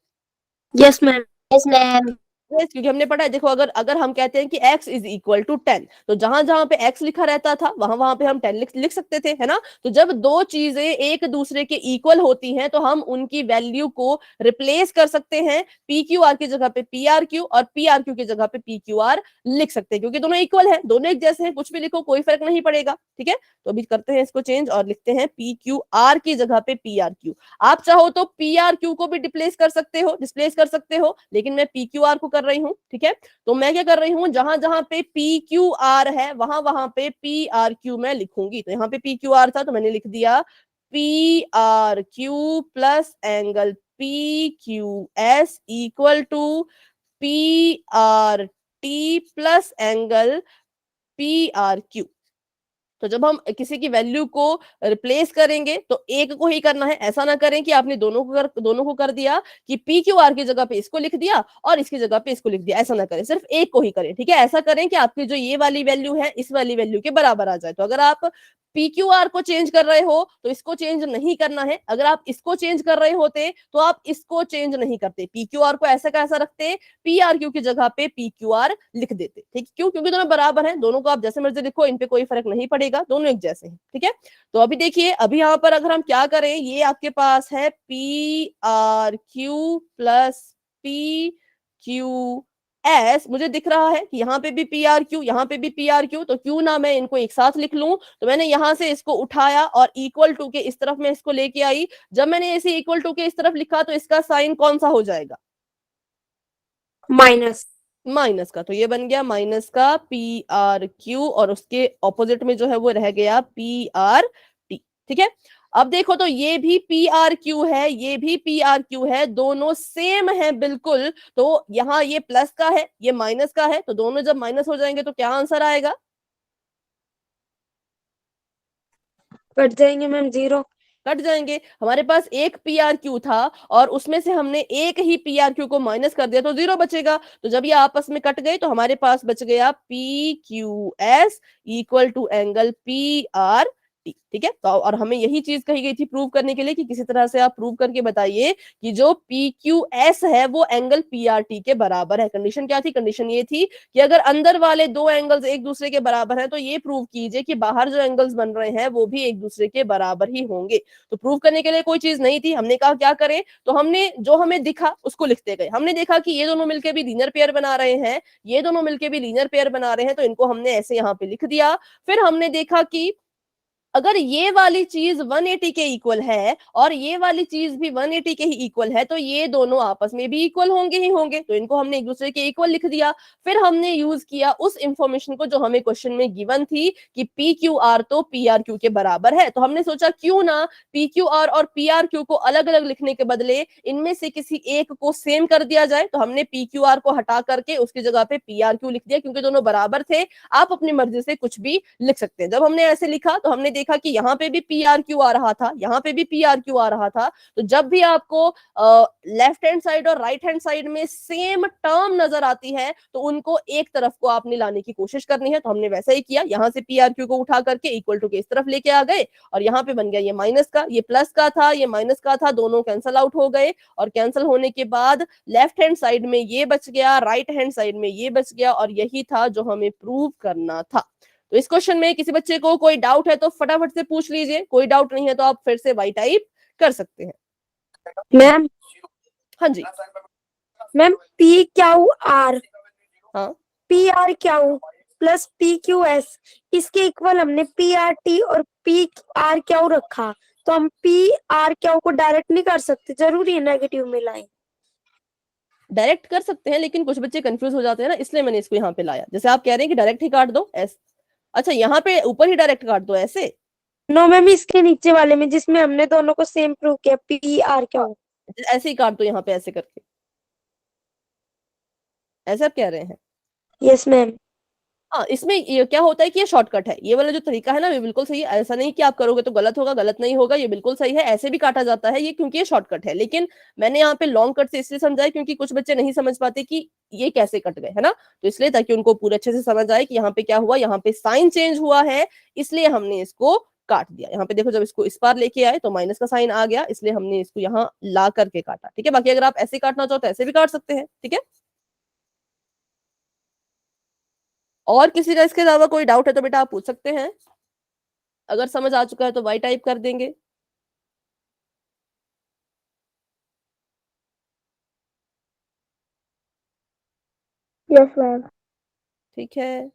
Yes ma'am. Yes ma'am. yes, क्योंकि हमने पढ़ा है, देखो अगर अगर हम कहते हैं कि x इज इक्वल टू 10, तो जहां जहां पे x लिखा रहता था वहां वहां पे हम 10 लिख सकते थे, है ना। तो जब दो चीजें एक दूसरे के इक्वल होती हैं तो हम उनकी वैल्यू को रिप्लेस कर सकते हैं, पी क्यू आर की जगह पे पी आर क्यू और पी आर क्यू की जगह पे पी क्यू आर लिख सकते हैं, क्योंकि दोनों इक्वल है, दोनों एक जैसे हैं, कुछ भी लिखो कोई फर्क नहीं पड़ेगा, ठीक है। तो अभी करते हैं इसको चेंज और लिखते हैं पी क्यू आर की जगह पे पी आर क्यू। आप चाहो तो पी आर क्यू को भी डिस्प्लेस कर सकते हो, लेकिन मैं पी क्यू आर को कर रही हूँ, ठीक है। तो मैं क्या कर रही हूँ, जहां जहां पे पी क्यू आर है वहां वहां पे पी आर क्यू मैं लिखूंगी। तो यहाँ पे पी क्यू आर था तो मैंने लिख दिया P R Q plus angle P Q S equal to P R T plus angle P R Q. तो जब हम किसी की वैल्यू को रिप्लेस करेंगे तो एक को ही करना है, ऐसा ना करें कि आपने दोनों को कर दिया कि पी क्यू आर की जगह पे इसको लिख दिया और इसकी जगह पे इसको लिख दिया, ऐसा ना करें, सिर्फ एक को ही करें, ठीक है। ऐसा करें कि आपकी जो ये वाली वैल्यू है इस वाली वैल्यू के बराबर आ जाए। तो अगर आप पी क्यू आर को चेंज कर रहे हो तो इसको चेंज नहीं करना है, अगर आप इसको चेंज कर रहे होते तो आप इसको चेंज नहीं करते, पी क्यू आर को ऐसा का ऐसा रखते, पी आर क्यू की जगह पे पी क्यू आर लिख देते, ठीक। क्यों? क्योंकि दोनों बराबर हैं, दोनों को आप जैसे मर्जी लिखो, इन पे कोई फर्क नहीं पड़ेगा, दोनों एक जैसे हैं, ठीक है। तो अभी देखिए, अभी यहाँ पर अगर हम क्या करें, ये आपके पास है P R Q plus P Q S, मुझे दिख रहा है कि यहाँ पे भी पी आर क्यू, यहाँ पे भी पी आर क्यू, तो क्यों ना मैं इनको एक साथ लिख लूं। तो मैंने यहां से इसको उठाया और इक्वल टू के इस तरफ मैं इसको लेके आई। जब मैंने इसे इक्वल टू के इस तरफ लिखा तो इसका साइन कौन सा हो जाएगा? माइनस। माइनस का। तो ये बन गया माइनस का पी आर क्यू और उसके ऑपोजिट में जो है वो रह गया पी आर टी, ठीक है। अब देखो तो ये भी पी आर क्यू है, ये भी पी आर क्यू है, दोनों सेम है बिल्कुल। तो यहाँ ये प्लस का है, ये माइनस का है, तो दोनों जब माइनस हो जाएंगे तो क्या आंसर आएगा? कट जाएंगे मैम, 0। कट जाएंगे। हमारे पास एक पी आर क्यू था और उसमें से हमने एक ही पी आर क्यू को माइनस कर दिया तो 0 बचेगा। तो जब ये आपस में कट गए तो हमारे पास बच गया P Q S equal to angle P R T, ठीक है। तो और हमें यही चीज कही गई थी प्रूव करने के लिए कि किसी तरह से आप प्रूव करके बताइए कि जो पी क्यू एस है वो एंगल पी आर टी के बराबर है। कंडीशन क्या थी? कंडीशन ये थी कि अगर अंदर वाले दो एंगल्स एक दूसरे के बराबर हैं तो ये प्रूव कीजिए कि बाहर जो एंगल्स बन रहे हैं वो भी एक दूसरे के बराबर ही होंगे। तो प्रूव करने के लिए कोई चीज नहीं थी, हमने कहा क्या करें, तो हमने जो हमें दिखा उसको लिखते गए। हमने देखा कि ये दोनों मिलकर भी लीनियर पेयर बना रहे हैं, ये दोनों मिलकर भी लीनियर पेयर बना रहे हैं, तो इनको हमने ऐसे यहाँ पे लिख दिया। फिर हमने देखा कि अगर ये वाली चीज 180 के इक्वल है और ये वाली चीज भी 180 के ही इक्वल है तो ये दोनों आपस में भी इक्वल होंगे ही होंगे, तो इनको हमने एक दूसरे के इक्वल लिख दिया। फिर हमने यूज किया उस इंफॉर्मेशन को जो हमें क्वेश्चन में गिवन थी कि पी क्यू आर तो पी आर क्यू के बराबर है। तो हमने सोचा क्यों ना पी क्यू आर और पी आर क्यू को अलग अलग लिखने के बदले इनमें से किसी एक को सेम कर दिया जाए। तो हमने पी क्यू आर को हटा करके उसकी जगह पे पी आर क्यू लिख दिया, क्योंकि दोनों बराबर थे, आप अपनी मर्जी से कुछ भी लिख सकते हैं। जब हमने ऐसे लिखा तो हमने देखा कि यहाँ पे भी पी आर क्यू आ रहा था, यहाँ पे भी पी आर क्यू आ रहा था। तो जब भी आपको लेफ्ट हैंड साइड और राइट हैंड साइड में सेम टर्म नजर आती है तो उनको एक तरफ को आपने लाने की कोशिश करनी है। तो हमने वैसा ही किया, यहाँ से पी आर क्यू को उठा करके इक्वल टू के इस तरफ लेके आ गए और यहाँ पे बन गया ये माइनस का, ये प्लस का था, ये माइनस का था, दोनों कैंसल आउट हो गए। और कैंसल होने के बाद लेफ्ट हैंड साइड में ये बच गया, राइट हैंड साइड में ये बच गया, और यही था जो हमें प्रूव करना था। तो इस क्वेश्चन में किसी बच्चे को कोई डाउट है तो फटाफट से पूछ लीजिए, कोई डाउट नहीं है तो आप फिर से वाई टाइप कर सकते हैं। मैम, हाँ जी। मैम पी क्यू आर, हाँ, P R Q plus P Q S, इसके इक्वल हमने पी आर टी और पी आर क्यू रखा, तो हम पी आर क्यू को डायरेक्ट नहीं कर सकते, जरूरी है नेगेटिव में लाएं। डायरेक्ट कर सकते हैं लेकिन कुछ बच्चे कंफ्यूज हो जाते हैं ना, इसलिए मैंने इसको यहाँ पे लाया। जैसे आप कह रहे हैं कि डायरेक्ट ही काट दो ऐसे, अच्छा यहाँ पे ऊपर ही डायरेक्ट काट दो ऐसे। नो मैम, इसके नीचे वाले में जिसमें हमने दोनों को सेम प्रूव किया, पी आर क्यू। ऐसे ही काट दो यहाँ पे ऐसे करके, ऐसे आप कह रहे हैं? Yes ma'am. हाँ, इसमें ये क्या होता है कि ये शॉर्टकट है, ये वाला जो तरीका है ना ये बिल्कुल सही है। ऐसा नहीं कि आप करोगे तो गलत होगा, गलत नहीं होगा, ये बिल्कुल सही है, ऐसे भी काटा जाता है ये, क्योंकि ये शॉर्टकट है। लेकिन मैंने यहाँ पे लॉन्ग कट से इसलिए समझाया क्योंकि कुछ बच्चे नहीं समझ पाते कि ये कैसे कट गए, है ना। तो इसलिए ताकि उनको पूरे अच्छे से समझ आए कि यहाँ पे क्या हुआ, यहाँ पे साइन चेंज हुआ है, इसलिए हमने इसको काट दिया। यहाँ पे देखो जब इसको इस पार लेके आए तो माइनस का साइन आ गया, इसलिए हमने इसको यहाँ ला करके काटा, ठीक है। बाकी अगर आप ऐसे काटना चाहो तो ऐसे भी काट सकते हैं, ठीक है। और किसी का इसके अलावा कोई डाउट है तो बेटा आप पूछ सकते हैं, अगर समझ आ चुका है तो वाई टाइप कर देंगे। Yes ma'am. ठीक है,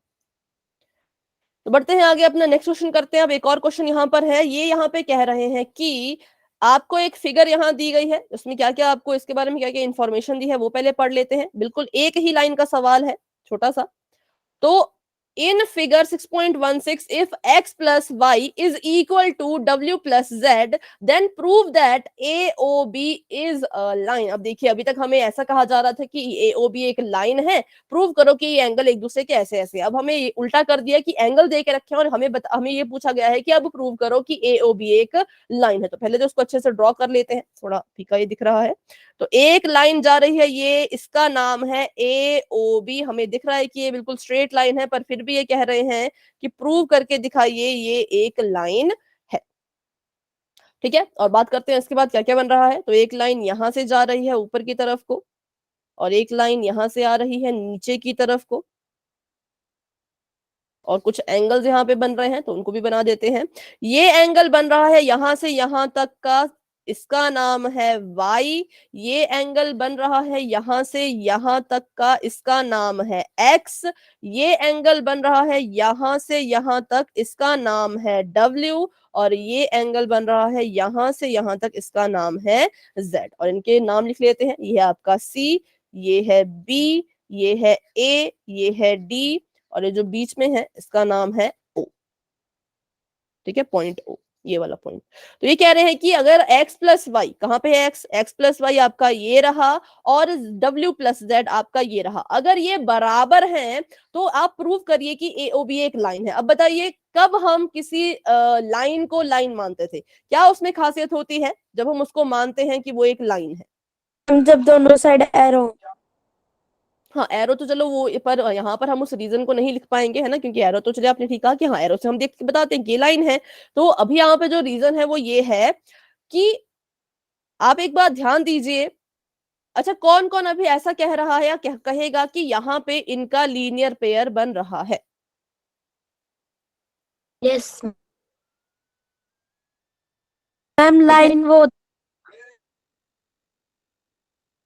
तो बढ़ते हैं आगे, अपना नेक्स्ट क्वेश्चन करते हैं। अब एक और क्वेश्चन यहाँ पर है, ये यहाँ पे कह रहे हैं कि आपको एक फिगर यहाँ दी गई है, उसमें क्या क्या आपको इसके बारे में क्या क्या इन्फॉर्मेशन दी है वो पहले पढ़ लेते हैं। बिल्कुल एक ही लाइन का सवाल है, छोटा सा। तो in figure 6.16 if x plus y is equal to w plus z then prove that AOB is a line। अब देखिए अभी तक हमें ऐसा कहा जा रहा था कि AOB एक लाइन है, प्रूव करो कि ये एंगल एक दूसरे के ऐसे ऐसे। अब हमें ये उल्टा कर दिया कि एंगल दे के रखे हैं और हमें ये पूछा गया है कि अब प्रूव करो कि AOB एक लाइन है। तो पहले तो उसको अच्छे से ड्रॉ कर लेते हैं, थोड़ा फीका ये दिख रहा है। तो एक लाइन जा रही है, ये इसका नाम है AOB। हमें दिख रहा है कि ये बिल्कुल स्ट्रेट लाइन है, पर फिर भी ये कह रहे हैं कि प्रूव करके दिखाइए ये एक लाइन है। ठीक है, और बात करते हैं इसके बाद क्या क्या बन रहा है। तो एक लाइन यहां से जा रही है ऊपर की तरफ को, और एक लाइन यहां से आ रही है नीचे की तरफ को, और कुछ एंगल्स यहाँ पे बन रहे हैं तो उनको भी बना देते हैं। ये एंगल बन रहा है यहां से यहां तक का, इसका नाम है y। ये एंगल बन रहा है यहां से यहां तक का, इसका नाम है x। ये एंगल बन रहा है यहां से यहां तक, इसका नाम है w। और ये एंगल बन रहा है यहां से यहां तक, इसका नाम है z। और इनके नाम लिख लेते हैं, ये है आपका c, ये है b, ये है a, ये है d, और ये जो बीच में है इसका नाम है O। ठीक है, पॉइंट O, ये वाला पॉइंट। तो ये कह रहे हैं कि अगर x प्लस वाई, कहां पे है x प्लस वाई आपका ये रहा, और w प्लस z आपका ये रहा, अगर ये बराबर हैं तो आप प्रूव करिए कि AOB एक लाइन है। अब बताइए, कब हम किसी लाइन को लाइन मानते थे, क्या उसमें खासियत होती है जब हम उसको मानते हैं कि वो एक लाइन है? जब दोनों साइड एरो। हाँ, एरो तो चलो वो, पर यहाँ पर हम उस रीजन को नहीं लिख पाएंगे, है ना, क्योंकि एरो तो चलिए आपने ठीक कहा कि हाँ एरो से हम देख के बताते हैं कि ये लाइन है। तो अभी यहाँ पे जो रीजन है वो ये है कि आप एक बात ध्यान दीजिए। अच्छा, कौन कौन अभी ऐसा कह रहा है या कहेगा कि यहाँ पे इनका लीनियर पेयर बन रहा है? यस मैम, लाइन वो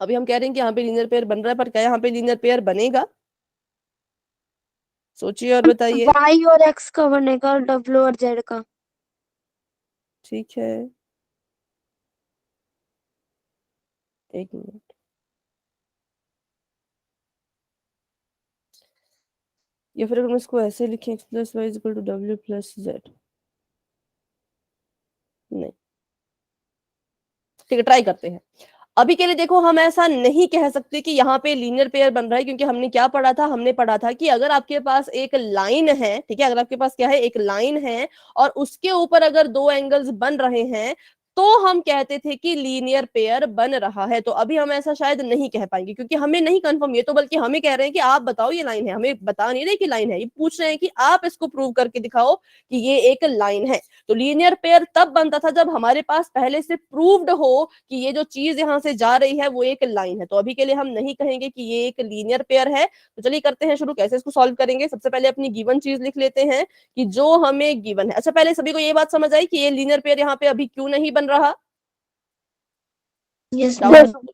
अभी हम कह रहे हैं कि यहाँ पे लीनियर पेयर बन रहा है, पर क्या यहाँ पे लीनियर पेयर बनेगा? सोचिए और बताइए। वाई और एक्स का बनेगा, डब्ल्यू और जेड का। ठीक है, एक मिनट, या फिर अगर हम इसको ऐसे लिखें, x plus Y is equal to W plus Z, नहीं, ठीक है, ट्राई करते हैं। अभी के लिए देखो, हम ऐसा नहीं कह सकते कि यहाँ पे लीनियर पेयर बन रहा है, क्योंकि हमने क्या पढ़ा था, हमने पढ़ा था कि अगर आपके पास एक लाइन है, ठीक है, अगर आपके पास क्या है, एक लाइन है, और उसके ऊपर अगर दो एंगल्स बन रहे हैं, तो हम कहते थे कि लीनियर पेयर बन रहा है। तो अभी हम ऐसा शायद नहीं कह पाएंगे, क्योंकि हमें नहीं कंफर्म, ये तो बल्कि हमें कह रहे हैं कि आप बताओ ये लाइन है, हमें बता नहीं रहे कि लाइन है, ये पूछ रहे हैं कि आप इसको प्रूव करके दिखाओ कि ये एक लाइन है। तो लीनियर पेयर तब बनता था जब हमारे पास पहले से प्रूव्ड हो कि ये जो चीज यहाँ से जा रही है वो एक लाइन है। तो अभी के लिए हम नहीं कहेंगे कि ये एक लीनियर पेयर है। तो चलिए करते हैं शुरू, कैसे इसको सॉल्व करेंगे। सबसे पहले अपनी गिवन चीज लिख लेते हैं कि जो हमें गिवन है। अच्छा, पहले सभी को ये बात समझ आई कि ये लीनियर पेयर यहाँ पे अभी क्यों नहीं बन रहा? Yes doubt?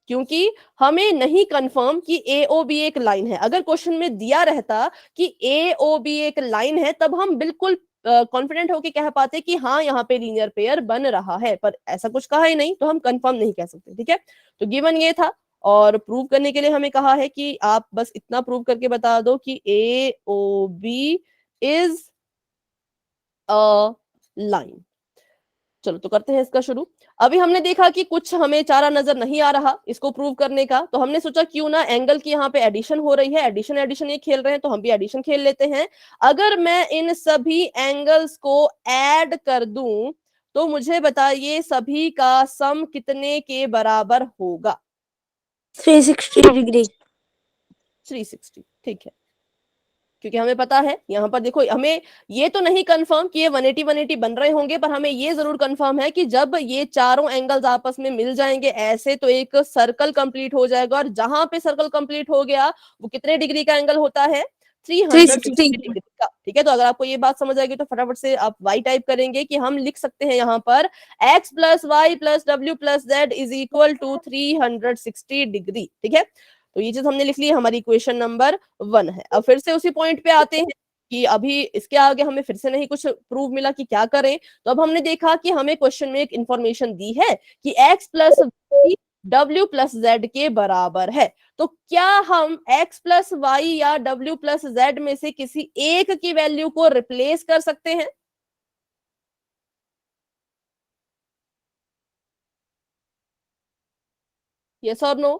क्योंकि हमें नहीं कंफर्म कि AOB एक लाइन है। अगर क्वेश्चन में दिया रहता कि AOB एक लाइन है, तब हम बिल्कुल कॉन्फिडेंट होके कह पाते कि हाँ यहाँ पे लीनियर पेयर बन रहा है, पर ऐसा कुछ कहा ही नहीं, तो हम कंफर्म नहीं कह सकते। ठीक है, तो गिवन ये था, और प्रूव करने के लिए हमें कहा है कि आप बस इतना प्रूव करके बता दो कि AOB इज अ लाइन। चलो तो करते हैं इसका शुरू। अभी हमने देखा कि कुछ हमें चारा नजर नहीं आ रहा इसको प्रूव करने का, तो हमने सोचा क्यों ना एंगल की यहाँ पे एडिशन हो रही है, एडिशन एडिशन ये खेल रहे हैं, तो हम भी एडिशन खेल लेते हैं। अगर मैं इन सभी एंगल्स को ऐड कर दूं तो मुझे बताइए सभी का सम कितने के बराबर होगा? 360 डिग्री। 360। ठीक है, क्योंकि हमें पता है, यहाँ पर देखो, हमें ये तो नहीं कंफर्म कि ये 180 180 बन रहे होंगे, पर हमें ये जरूर कंफर्म है कि जब ये चारों एंगल्स आपस में मिल जाएंगे ऐसे, तो एक सर्कल कंप्लीट हो जाएगा, और जहां पे सर्कल कंप्लीट हो गया वो कितने डिग्री का एंगल होता है? 360 डिग्री का। ठीक है, तो अगर आपको ये बात समझ आएगी तो फटाफट से आप y टाइप करेंगे कि हम लिख सकते हैं यहाँ पर x plus Y plus W plus Z is equal to 360 degree. ठीक है, तो ये चीज हमने लिख ली, हमारी इक्वेशन नंबर 1 है। अब फिर से उसी पॉइंट पे आते हैं कि अभी इसके आगे हमें फिर से नहीं कुछ प्रूव मिला कि क्या करें। तो अब हमने देखा कि हमें क्वेश्चन में एक इंफॉर्मेशन दी है कि x plus W plus Z के बराबर है। तो क्या हम x प्लस वाई या w प्लस जेड में से किसी एक की वैल्यू को रिप्लेस कर सकते हैं? यस और नो?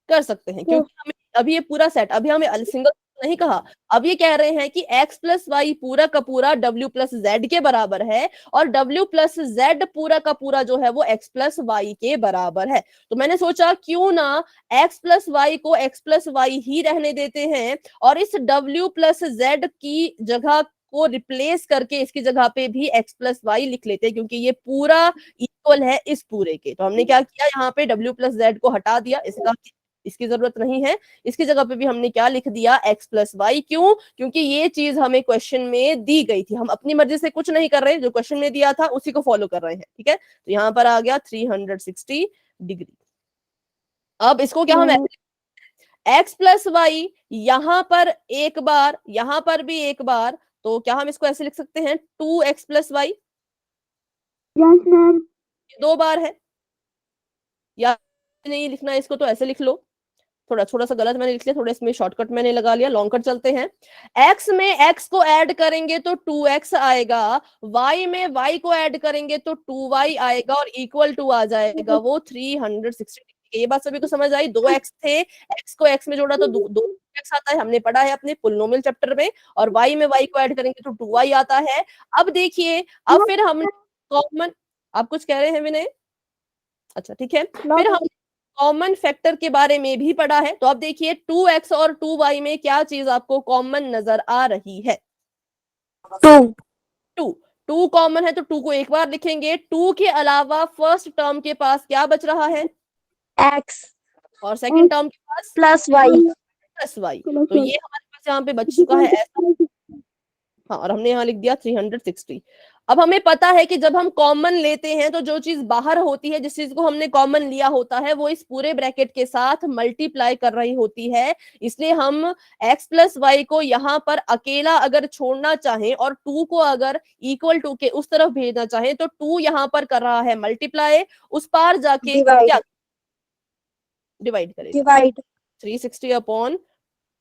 कर सकते हैं, क्योंकि हमें अभी ये पूरा सेट, अभी हमें सिंगल नहीं कहा, अब ये कह रहे हैं कि x प्लस वाई पूरा का पूरा w प्लस जेड के बराबर है और w प्लस जेड पूरा का पूरा जो है वो x प्लस वाई के बराबर है। तो मैंने सोचा क्यों ना x प्लस वाई को x प्लस वाई ही रहने देते हैं और इस w प्लस जेड की जगह को रिप्लेस करके इसकी जगह पे भी x प्लस वाई लिख लेते हैं, क्योंकि ये पूरा इक्वल है इस पूरे के। तो हमने क्या किया, यहाँ पे w प्लस जेड को हटा दिया, इसकी जरूरत नहीं है, इसकी जगह पे भी हमने क्या लिख दिया, x प्लस वाई। क्यों? क्योंकि ये चीज हमें क्वेश्चन में दी गई थी, हम अपनी मर्जी से कुछ नहीं कर रहे, जो क्वेश्चन में दिया था उसी को फॉलो कर रहे हैं। ठीक है, तो यहाँ पर आ गया 360 डिग्री। अब इसको क्या हम x प्लस वाई यहां पर एक बार, यहां पर भी एक बार, तो क्या हम इसको ऐसे लिख सकते हैं 2x plus Y? Yes ma'am. 2 बार है, या नहीं लिखना इसको तो ऐसे लिख लो, थोड़ा थोड़ा सा गलत मैंने लिख लिया, थोड़ा इसमें शॉर्टकट मैंने लगा लिया, लॉन्ग कट चलते हैं। x में x को ऐड करेंगे तो 2x आएगा, y में y को ऐड करेंगे तो 2y आएगा और इक्वल टू आ जाएगा वो 360 डिग्री। ये बात सभी को समझ आई? 2x थे, x को x में जोड़ा तो 2x आता है, हमने पढ़ा है अपने पोलिनोमियल चैप्टर में, और y में y को ऐड करेंगे तो 2y आता है। अब देखिए, अब फिर हमने कॉमन, आप कुछ कह रहे हैं विनय? अच्छा ठीक है, फिर हम कॉमन फैक्टर के बारे में भी पढ़ा है। तो अब देखिए 2x और 2y में क्या चीज आपको कॉमन नजर आ रही है? 2 2 कॉमन है तो 2 को एक बार लिखेंगे। 2 के अलावा फर्स्ट टर्म के पास क्या बच रहा है? x और सेकंड टर्म के पास प्लस वाई। Plus Y. तो ये हमारे पास यहाँ पे बच चुका है ऐसा, हाँ, और हमने यहाँ लिख दिया 360। अब हमें पता है कि जब हम कॉमन लेते हैं तो जो चीज बाहर होती है, जिस चीज को हमने कॉमन लिया होता है, वो इस पूरे ब्रैकेट के साथ मल्टीप्लाई कर रही होती है। इसलिए हम x प्लस वाई को यहाँ पर अकेला अगर छोड़ना चाहें और 2 को अगर इक्वल टू के उस तरफ भेजना चाहें तो 2 यहाँ पर कर रहा है मल्टीप्लाई, उस पार जाके क्या डिवाइड करेगा? Divide 360 upon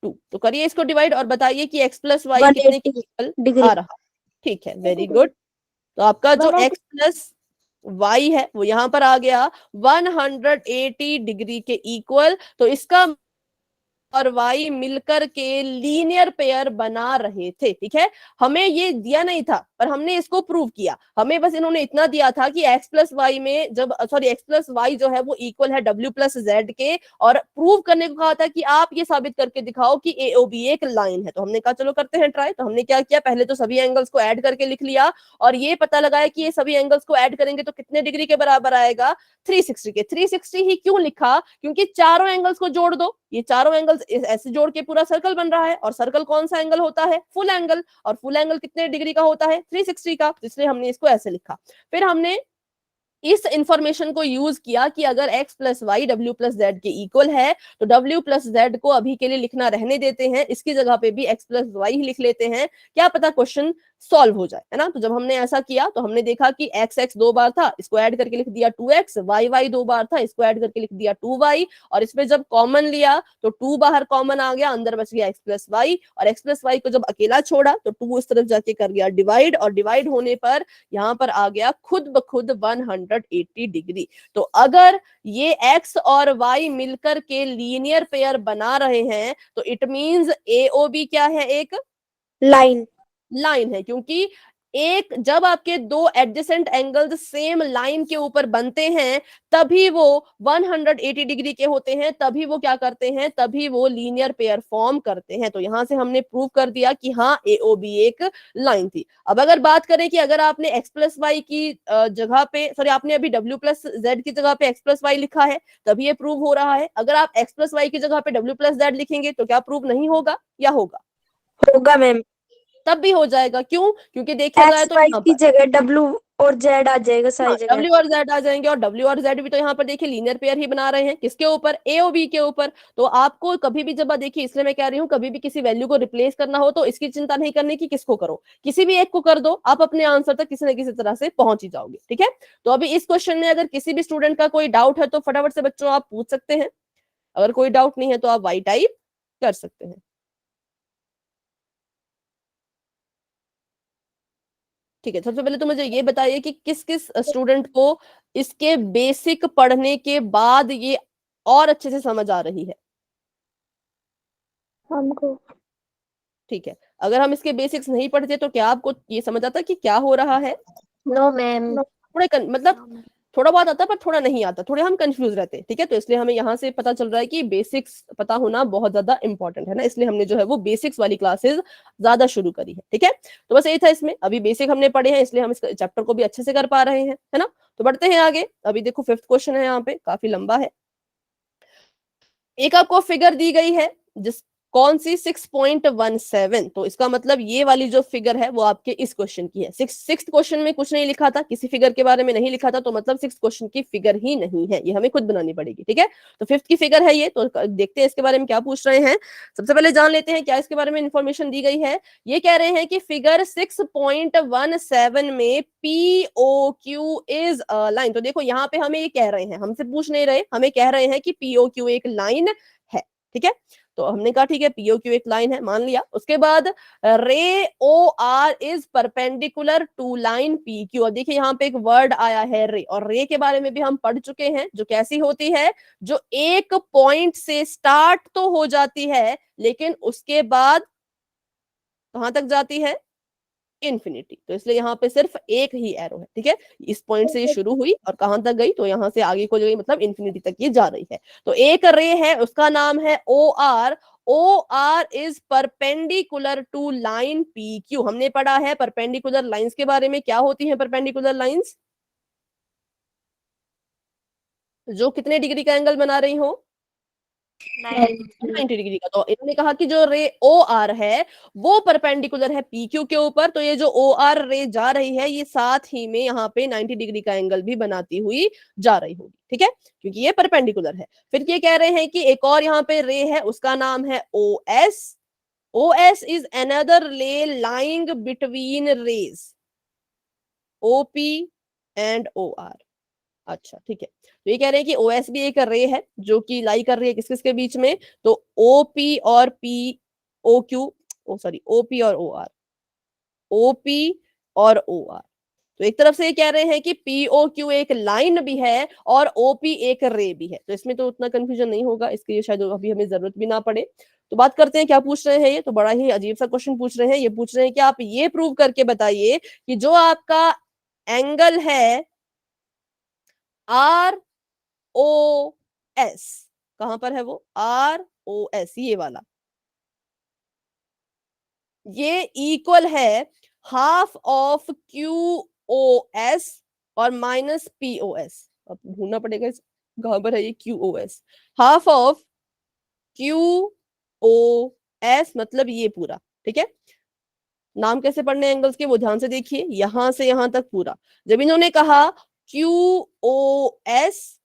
2। तो करिए इसको डिवाइड और बताइए कि x प्लस वाई कितने के इक्वल आ रहा? ठीक है, वेरी गुड। तो आपका जो x प्लस वाई है वो यहां पर आ गया 180 डिग्री के इक्वल। तो इसका और y मिलकर के लीनियर पेयर बना रहे थे। ठीक है, हमें ये दिया नहीं था पर हमने इसको प्रूव किया। हमें बस इन्होंने इतना दिया था कि x प्लस वाई में जब x प्लस वाई जो है वो इक्वल है w प्लस जेड के, और प्रूव करने को कहा था कि आप ये साबित करके दिखाओ कि AOB एक लाइन है। तो हमने कहा चलो करते हैं ट्राई। तो हमने क्या किया, पहले तो सभी एंगल्स को ऐड करके लिख लिया और ये पता लगाया कि ये सभी एंगल्स को ऐड करेंगे तो कितने डिग्री के बराबर आएगा? 360 के। 360 ही क्यों लिखा? क्योंकि चारों एंगल्स को जोड़ दो, ये चारों एंगल्स ऐसे जोड़ के पूरा सर्कल बन रहा है, और सर्कल कौन सा एंगल होता है? फुल एंगल, और फुल एंगल कितने डिग्री का होता है? 360 का। इसलिए हमने इसको ऐसे लिखा। फिर हमने इस इंफॉर्मेशन को यूज किया कि अगर x plus Y W plus Z के इक्वल है तो w प्लस जेड को अभी के लिए लिखना रहने देते हैं, इसकी जगह पे भी x प्लस वाई ही लिख लेते हैं, क्या पता क्वेश्चन सॉल्व हो जाए, है ना। तो जब हमने ऐसा किया तो हमने देखा कि x x 2 बार था, इसको ऐड करके लिख दिया 2x, y y 2 बार था, इसको ऐड करके लिख दिया 2y, और इसमें जब कॉमन लिया तो 2 बाहर कॉमन आ गया, अंदर बच गया x प्लस वाई, और x प्लस वाई को जब अकेला छोड़ा तो 2 उस तरफ जाके कर गया डिवाइड, और डिवाइड होने पर यहाँ पर आ गया खुद ब खुद 180 डिग्री। तो अगर ये x और y मिलकर के लीनियर पेयर बना रहे हैं तो इट मींस AOB क्या है? एक लाइन लाइन है, क्योंकि एक जब आपके दो एडजेसेंट एंगल्स सेम लाइन के ऊपर बनते हैं तभी वो 180 डिग्री के होते हैं, तभी वो क्या करते हैं, तभी वो लीनियर पेयर फॉर्म करते हैं। तो यहां से हमने प्रूव कर दिया कि हाँ AOB एक लाइन थी। अब अगर बात करें कि अगर आपने x प्लस वाई की जगह पे, सॉरी आपने अभी w प्लस जेड की जगह पे x प्लस वाई लिखा है तभी ये प्रूव हो रहा है। अगर आप x प्लस वाई की जगह पे w प्लस जेड लिखेंगे तो क्या प्रूव नहीं होगा या होगा? होगा मैम। तब भी हो जाएगा। क्यों? क्योंकि देखा जाए एक्स तो वाई यहाँ की पर जगह डब्ल्यू और जेड आ जाएगा सारी जगह। W और Z आ जाएंगे, और W और Z भी तो यहाँ पर देखिए लीनियर पेयर ही बना रहे हैं। किसके ऊपर? A और B के ऊपर। तो आपको कभी भी जब देखिए, इसलिए मैं कह रही हूँ कभी भी किसी वैल्यू को रिप्लेस करना हो तो इसकी चिंता नहीं करने की किसको करो, किसी भी एक को कर दो, आप अपने आंसर तक किसी न किसी तरह से पहुंच ही जाओगे। ठीक है, तो अभी इस क्वेश्चन में अगर किसी भी स्टूडेंट का कोई डाउट है तो फटाफट से बच्चों आप पूछ सकते हैं। अगर कोई डाउट नहीं है तो आप वाई टाइप कर सकते हैं। ठीक है, सबसे पहले तो मुझे ये बताइए कि किस किस स्टूडेंट को इसके बेसिक पढ़ने के बाद ये और अच्छे से समझ आ रही है। हमको। ठीक है, अगर हम इसके बेसिक्स नहीं पढ़ते तो क्या आपको ये समझ आता कि क्या हो रहा है? No ma'am. मतलब थोड़ा बहुत आता पर थोड़ा नहीं आता, थोड़े हम कंफ्यूज रहते हैं। ठीक है, तो इसलिए हमें यहाँ से पता चल रहा है कि बेसिक्स पता होना बहुत ज्यादा इंपॉर्टेंट है ना, इसलिए हमने जो है वो बेसिक्स वाली क्लासेस ज्यादा शुरू करी है। ठीक है, तो बस यही था इसमें, अभी बेसिक हमने पढ़े हैं इसलिए हम इस चैप्टर को भी अच्छे से कर पा रहे हैं, है ना। तो बढ़ते हैं आगे। अभी देखो फिफ्थ क्वेश्चन है, यहाँ पे काफी लंबा है। एक आपको फिगर दी गई है, जिस कौन सी 6.17, तो इसका मतलब ये वाली जो फिगर है वो आपके इस क्वेश्चन की है। सिक्स क्वेश्चन में कुछ नहीं लिखा था, किसी फिगर के बारे में नहीं लिखा था, तो मतलब सिक्स क्वेश्चन की फिगर ही नहीं है, ये हमें खुद बनानी पड़ेगी। ठीक है, तो फिफ्थ की फिगर है ये, तो देखते हैं इसके बारे में क्या पूछ रहे हैं। सबसे पहले जान लेते हैं क्या इसके बारे में इंफॉर्मेशन दी गई है। ये कह रहे हैं कि फिगर 6.17 में POQ इज अ लाइन। तो देखो यहाँ पे हमें ये कह रहे हैं, हमसे पूछ नहीं रहे, हमें कह रहे हैं कि POQ एक लाइन है। ठीक है, तो हमने कहा ठीक है POQ एक लाइन है, मान लिया। उसके बाद ray OR is perpendicular to line PQ। और देखिए यहाँ पे एक वर्ड आया है रे, और रे के बारे में भी हम पढ़ चुके हैं, जो कैसी होती है, जो एक पॉइंट से स्टार्ट तो हो जाती है लेकिन उसके बाद कहां तक जाती है? इन्फिनिटी। तो इसलिए यहाँ पे सिर्फ एक ही एरो है। ठीक है, इस पॉइंट से ये शुरू हुई और कहां तक गई, तो यहाँ से आगे को जो गई मतलब इन्फिनिटी तक ये जा रही है। तो एक रे है, उसका नाम है OR। OR is perpendicular to line PQ। हमने पढ़ा है परपेंडिकुलर लाइंस के बारे में, क्या होती है परपेंडिकुलर लाइंस? जो कितने डिग्री का एंगल बना रही हो? 90 डिग्री का। तो इन्होंने कहा कि जो रे OR है वो परपेंडिकुलर है PQ के ऊपर, तो ये जो OR रे जा रही है ये साथ ही में यहाँ पे 90 डिग्री का एंगल भी बनाती हुई जा रही होगी। ठीक है, क्योंकि ये परपेंडिकुलर है। फिर ये कह रहे हैं कि एक और यहाँ पे रे है, उसका नाम है OS। OS is another ray lying between rays OP and OR। अच्छा ठीक है, तो ये कह रहे हैं कि OS भी एक रे है जो कि लाई कर रही है किस किस के बीच में, तो OP और POQ, ओ सॉरी OP और OR, OP और OR। तो एक तरफ से ये कह रहे हैं कि POQ एक लाइन भी है और OP एक रे भी है, तो इसमें तो उतना कंफ्यूजन नहीं होगा, इसके लिए शायद अभी हमें जरूरत भी ना पड़े। तो बात करते हैं क्या पूछ रहे हैं ये, तो बड़ा ही अजीब सा क्वेश्चन पूछ रहे हैं। ये पूछ रहे हैं कि आप ये प्रूव करके बताइए कि जो आपका एंगल है ROS, कहां पर है वो ROS, ये वाला, ये इक्वल है हाफ ऑफ QOS और माइनस POS। अब ढूंढना पड़ेगा कहां पर है ये QOS। हाफ ऑफ QOS मतलब ये पूरा। ठीक है, नाम कैसे पढ़ने एंगल्स के वो ध्यान से देखिए, यहां से यहां तक पूरा। जब इन्होंने कहा QOS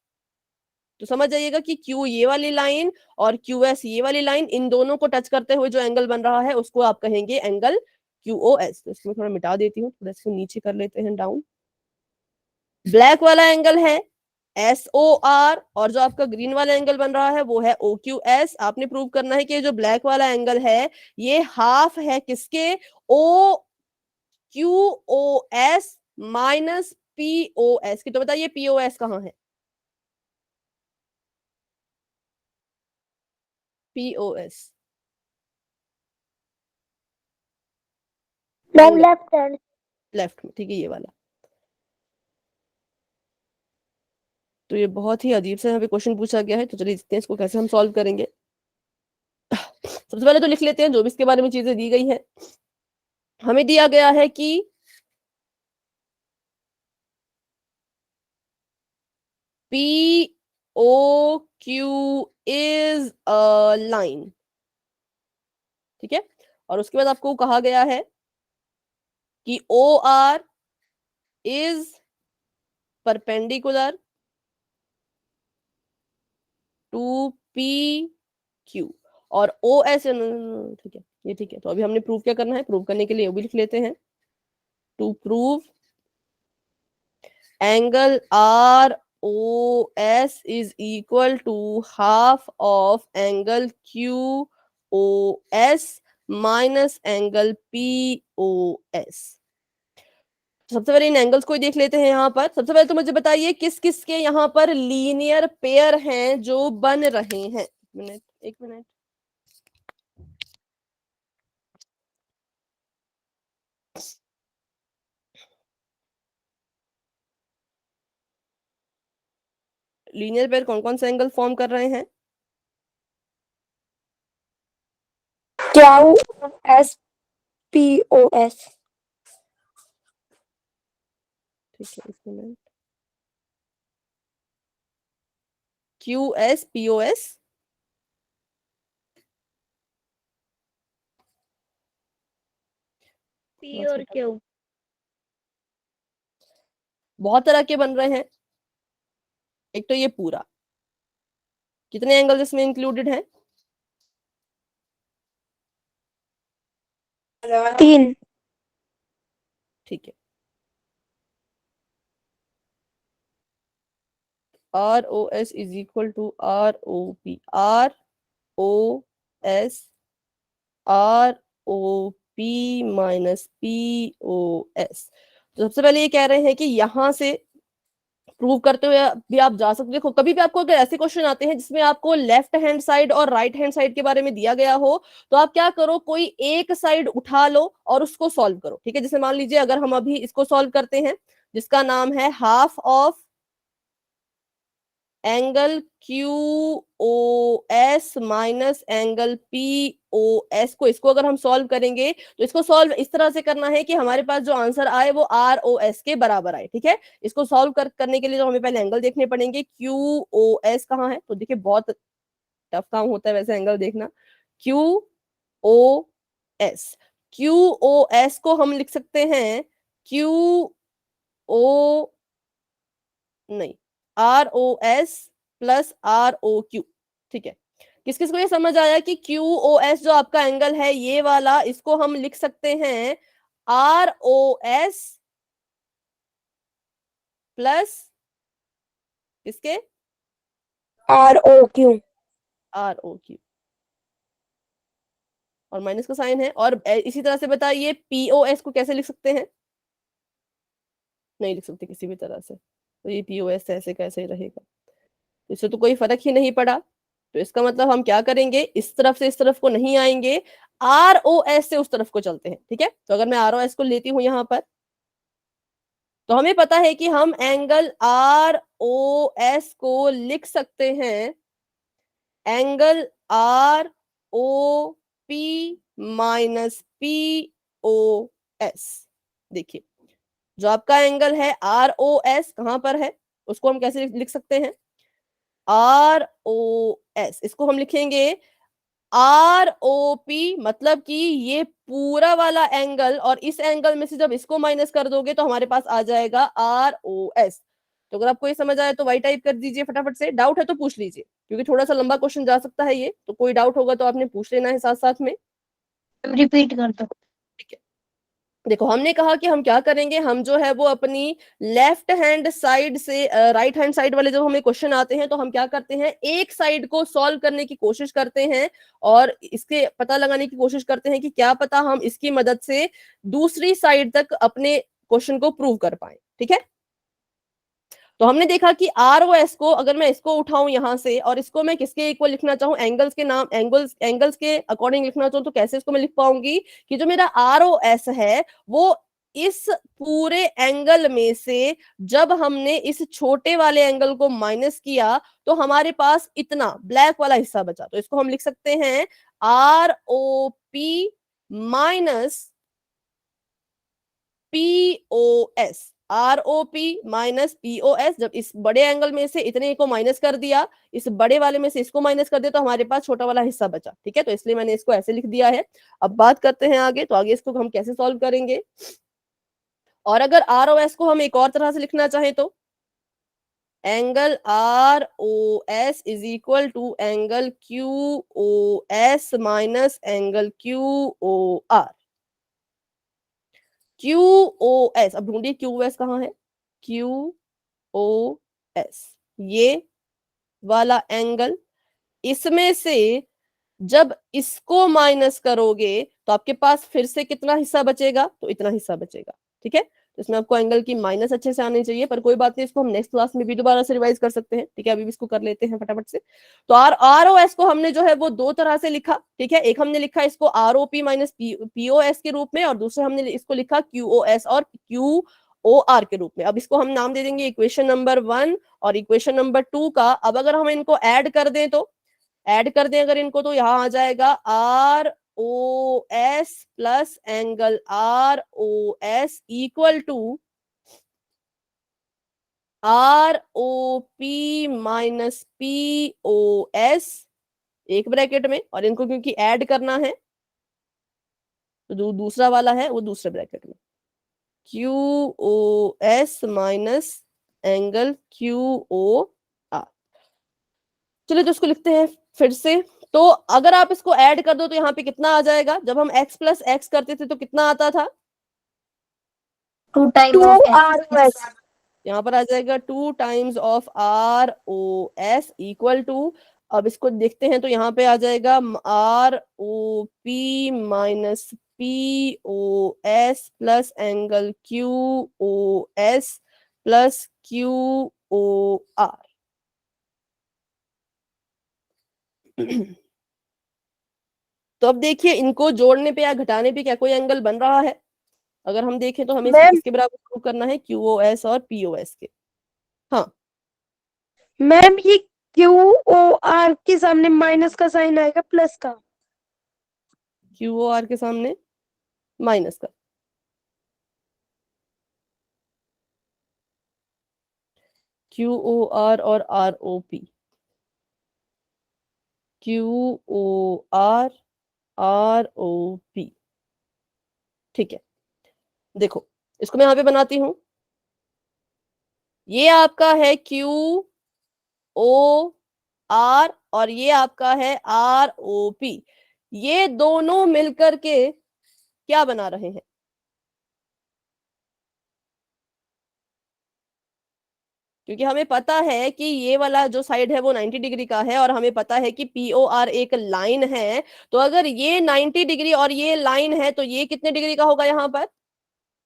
तो समझ जाइएगा कि Q ये वाली लाइन और QS ये वाली लाइन, इन दोनों को टच करते हुए जो एंगल बन रहा है उसको आप कहेंगे एंगल QOS। तो इसको थोड़ा मिटा देती हूँ, थोड़ा इसको नीचे कर लेते हैं डाउन। ब्लैक वाला एंगल है SOR और जो आपका ग्रीन वाला एंगल बन रहा है वो है OQS। आपने प्रूव करना है कि जो ब्लैक वाला एंगल है ये हाफ है किसके? OQOS माइनस POS की। तो बताइए POS कहाँ है? POS ma'am angle left hand. Left में, ठीक है, ये वाला। तो ये बहुत ही अजीब से यहाँ पे क्वेश्चन पूछा गया है, तो चलिए देखते हैं इसको कैसे हम सॉल्व करेंगे। सबसे पहले तो लिख लेते हैं जो भी इसके बारे में चीजें दी गई है। हमें दिया गया है कि P O Q is a line, ठीक है, और उसके बाद आपको कहा गया है कि O R is perpendicular to P Q और ओ एस, ठीक है, ये ठीक है। तो अभी हमने प्रूव क्या करना है, प्रूव करने के लिए वो भी लिख लेते हैं। To prove angle R O S is equal to half of angle Q O S minus angle P O S. सबसे पहले इन एंगल्स को ही देख लेते हैं यहाँ पर। सबसे पहले तो मुझे बताइए किस किस के यहाँ पर लीनियर पेयर हैं जो बन रहे हैं। मिनट, एक मिनट। लीनियर पेयर कौन कौन से एंगल फॉर्म कर रहे हैं? Q S P O S. ठीक है, एक minute. Q S P O S, P और क्यू बहुत तरह के बन रहे हैं। एक तो ये पूरा, कितने एंगल्स इसमें इंक्लूडेड हैं? 3। ठीक है, R O S is equal to R O P, R O S, R O P minus P O S. तो सबसे पहले ये कह रहे हैं कि यहां से प्रूव करते हुए भी आप जा सकते हो। देखो कभी भी आपको अगर ऐसे क्वेश्चन आते हैं जिसमें आपको लेफ्ट हैंड साइड और राइट हैंड साइड के बारे में दिया गया हो, तो आप क्या करो, कोई एक साइड उठा लो और उसको सॉल्व करो, ठीक है। जैसे मान लीजिए अगर हम अभी इसको सॉल्व करते हैं जिसका नाम है half of angle Q O S minus angle P O S को, इसको अगर हम सॉल्व करेंगे तो इसको सॉल्व इस तरह से करना है कि हमारे पास जो आंसर आए वो आर ओ एस के बराबर आए, ठीक है। इसको सॉल्व करने के लिए तो हमें पहले एंगल देखने पड़ेंगे, क्यू ओ एस कहाँ है। तो देखिए बहुत टफ काम होता है वैसे एंगल देखना। Q O S, Q O S को हम लिख सकते हैं क्यू ओ, नहीं, R O S plus R O Q, ठीक है। किस किस को ये समझ आया कि क्यू ओ एस जो आपका एंगल है ये वाला, इसको हम लिख सकते हैं आर ओ एस प्लस किसके, R O Q. R O Q, और माइनस का साइन है। और इसी तरह से बताइए पीओ एस को कैसे लिख सकते हैं? नहीं लिख सकते किसी भी तरह से, तो ये पीओ एस ऐसे कैसे रहेगा, इससे तो कोई फर्क ही नहीं पड़ा। तो इसका मतलब हम क्या करेंगे, इस तरफ से इस तरफ को नहीं आएंगे, आर ओ एस से उस तरफ को चलते हैं, ठीक है। तो अगर मैं आर ओ एस को लेती हूं यहां पर, तो हमें पता है कि हम एंगल आर ओ एस को लिख सकते हैं angle R O P minus P O S. देखिए जो आपका एंगल है आर ओ एस कहां पर है, उसको हम कैसे लिख सकते हैं, आर ओ एस, इसको हम लिखेंगे आर ओ पी, मतलब कि ये पूरा वाला एंगल, और इस एंगल में से जब इसको माइनस कर दोगे तो हमारे पास आ जाएगा आर ओ एस। तो अगर आपको ये समझ आया तो वाई टाइप कर दीजिए फटाफट से, डाउट है तो पूछ लीजिए, क्योंकि थोड़ा सा लंबा क्वेश्चन जा सकता है ये, तो कोई डाउट होगा तो आपने पूछ लेना है साथ साथ में। रिपीट कर दो। ठीक है, देखो हमने कहा कि हम क्या करेंगे, हम जो है वो अपनी लेफ्ट हैंड साइड से राइट हैंड साइड वाले जब हमें क्वेश्चन आते हैं तो हम क्या करते हैं, एक साइड को सॉल्व करने की कोशिश करते हैं और इसके पता लगाने की कोशिश करते हैं कि क्या पता हम इसकी मदद से दूसरी साइड तक अपने क्वेश्चन को प्रूव कर पाए, ठीक है। तो हमने देखा कि आर ओ एस को अगर मैं इसको उठाऊं यहां से और इसको मैं किसके इक्वल लिखना चाहूं, एंगल्स के नाम, एंगल्स के अकॉर्डिंग लिखना चाहूं, तो कैसे इसको मैं लिख पाऊंगी कि जो मेरा आर ओ एस है वो इस पूरे एंगल में से जब हमने इस छोटे वाले एंगल को माइनस किया तो हमारे पास इतना ब्लैक वाला हिस्सा बचा, तो इसको हम लिख सकते हैं ROP minus POS। ROP minus POS, जब इस बड़े एंगल में से इतने को माइनस कर दिया, इस बड़े वाले में से इसको माइनस कर दिया, तो हमारे पास छोटा वाला हिस्सा बचा। ठीक है, तो इसलिए मैंने इसको ऐसे लिख दिया है। अब बात करते हैं आगे, तो आगे इसको हम कैसे सॉल्व करेंगे। और अगर ROS को हम एक और तरह से लिखना चाहें तो angle ROS is equal to angle QOS minus angle QOR। QOS, अब ढूंढिए QOS कहाँ है। QOS ये वाला एंगल, इसमें से जब इसको माइनस करोगे तो आपके पास फिर से कितना हिस्सा बचेगा, तो इतना हिस्सा बचेगा। ठीक है, तो इसमें आपको एंगल की माइनस अच्छे से आनी चाहिए, पर कोई बात नहीं, इसको हम नेक्स्ट क्लास में भी दोबारा से रिवाइज कर सकते हैं। ठीक है, अभी भी इसको कर लेते हैं फटाफट से। तो ROS को हमने जो है वो दो तरह से लिखा। ठीक है, एक हमने लिखा इसको ROP माइनस POS के रूप में, और दूसरे हमने इसको लिखा QOS और QOR के रूप में। अब इसको हम नाम दे देंगे इक्वेशन नंबर 1 और इक्वेशन नंबर 2 का। अब अगर हम इनको ऐड कर दें तो अगर इनको, तो यहां आ जाएगा ROS plus angle ROS equal to ROP minus POS एक ब्रैकेट में, और इनको क्योंकि ऐड करना है तो जो दूसरा वाला है वो दूसरे ब्रैकेट में, QOS माइनस एंगल QOR। चलिए, तो इसको लिखते हैं फिर से। तो अगर आप इसको ऐड कर दो तो यहाँ पे कितना आ जाएगा, जब हम x प्लस एक्स करते थे तो कितना आता था, 2 times to of R x. S यहाँ पर आ जाएगा 2 times of ROS equal to, अब इसको देखते हैं तो यहाँ पे आ जाएगा ROP minus POS plus angle QOS plus QOR। तो अब देखिए, इनको जोड़ने पे या घटाने पे क्या कोई एंगल बन रहा है। अगर हम देखें तो हमें इसको मैम किसके बराबर प्रूव करना है, QOS और POS के। हाँ, मैम ये QOR के सामने माइनस का साइन आएगा प्लस का। QOR के सामने माइनस का, QOR और ROP, QOR ROP। ठीक है, देखो इसको मैं यहाँ पे बनाती हूं। ये आपका है QOR और ये आपका है ROP। ये दोनों मिलकर के क्या बना रहे हैं, क्योंकि हमें पता है कि ये वाला जो साइड है वो 90 डिग्री का है, और हमें पता है कि POR एक लाइन है। तो अगर ये 90 डिग्री और ये लाइन है तो ये कितने डिग्री का होगा, यहाँ पर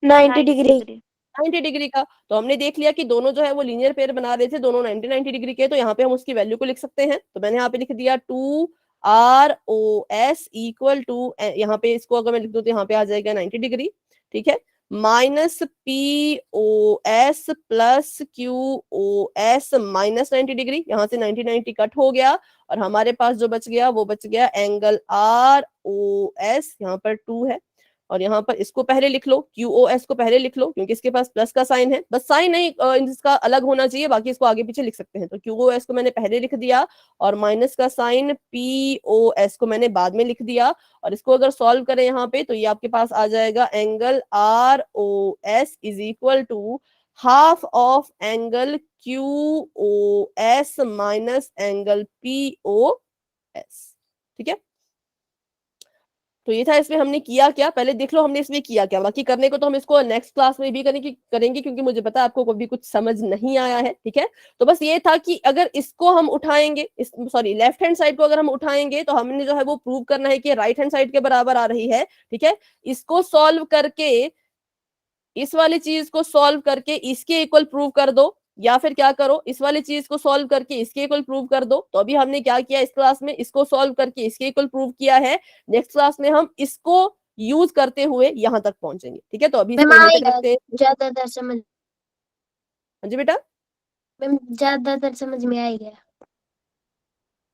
90 डिग्री। 90 डिग्री का। तो हमने देख लिया कि दोनों जो है वो लीनियर पेयर बना रहे थे, दोनों 90 डिग्री के, तो यहाँ पे हम उसकी वैल्यू को लिख सकते हैं। तो मैंने यहाँ पे लिख दिया 2ROS इक्वल टू, यहाँ पे इसको अगर मैं लिख दूं तो यहाँ पे आ जाएगा 90 डिग्री। ठीक है, minus POS plus QOS minus 90 degree, यहाँ से 90 कट हो गया, और हमारे पास जो बच गया वो बच गया एंगल ROS, यहाँ पर 2 है, और यहाँ पर इसको पहले लिख लो, QOS को पहले लिख लो क्योंकि इसके पास प्लस का साइन है, बस साइन नहीं इसका अलग होना चाहिए, बाकी इसको आगे पीछे लिख सकते हैं। तो QOS को मैंने पहले लिख दिया, और माइनस का साइन POS को मैंने बाद में लिख दिया। और इसको अगर सॉल्व करें यहाँ पे तो ये आपके पास आ जाएगा angle ROS is equal to half of angle QOS minus angle POS। ठीक है, तो ये था इसमें हमने किया क्या, पहले देख लो हमने इसमें किया क्या। बाकी करने को तो हम इसको नेक्स्ट क्लास में भी करेंगे क्योंकि मुझे पता है आपको कभी कुछ समझ नहीं आया है। ठीक है, तो बस ये था कि अगर इसको हम उठाएंगे, सॉरी लेफ्ट हैंड साइड को अगर हम उठाएंगे तो हमने जो है वो प्रूव करना है कि राइट हैंड साइड के बराबर आ रही है। ठीक है, इसको सॉल्व करके, इस वाली चीज को सॉल्व करके इसके इक्वल प्रूव कर दो, या फिर क्या करो, इस वाली चीज को सॉल्व करके इसके इक्वल प्रूव कर दो। तो अभी हमने क्या किया इस क्लास में, इसको सॉल्व करके इसके इक्वल प्रूव किया है। नेक्स्ट क्लास में हम इसको यूज करते हुए यहाँ तक पहुंचेंगे। ठीक है, तो अभी मैम इसको यहीं तक आएगा, रखते हैं। ज्यादातर समझ, हाँ जी बेटा। मैम ज्यादातर समझ में आ गया।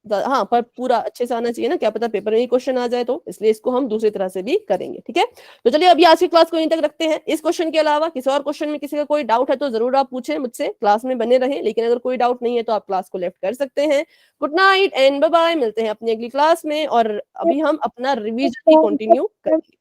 हाँ, पर पूरा अच्छे से आना चाहिए ना, क्या पता पेपर में ही क्वेश्चन आ जाए, तो इसलिए इसको हम दूसरी तरह से भी करेंगे। ठीक है, तो चलिए अभी आज की क्लास को यहीं तक रखते हैं। इस क्वेश्चन के अलावा किसी और क्वेश्चन में किसी का कोई डाउट है तो जरूर आप पूछें मुझसे, क्लास में बने रहें। लेकिन अगर कोई डाउट नहीं है तो आप क्लास को लेफ्ट कर सकते हैं। Good night and bye bye, मिलते हैं अपनी अगली क्लास में, और अभी हम अपना रिवीजन ही कंटिन्यू करेंगे।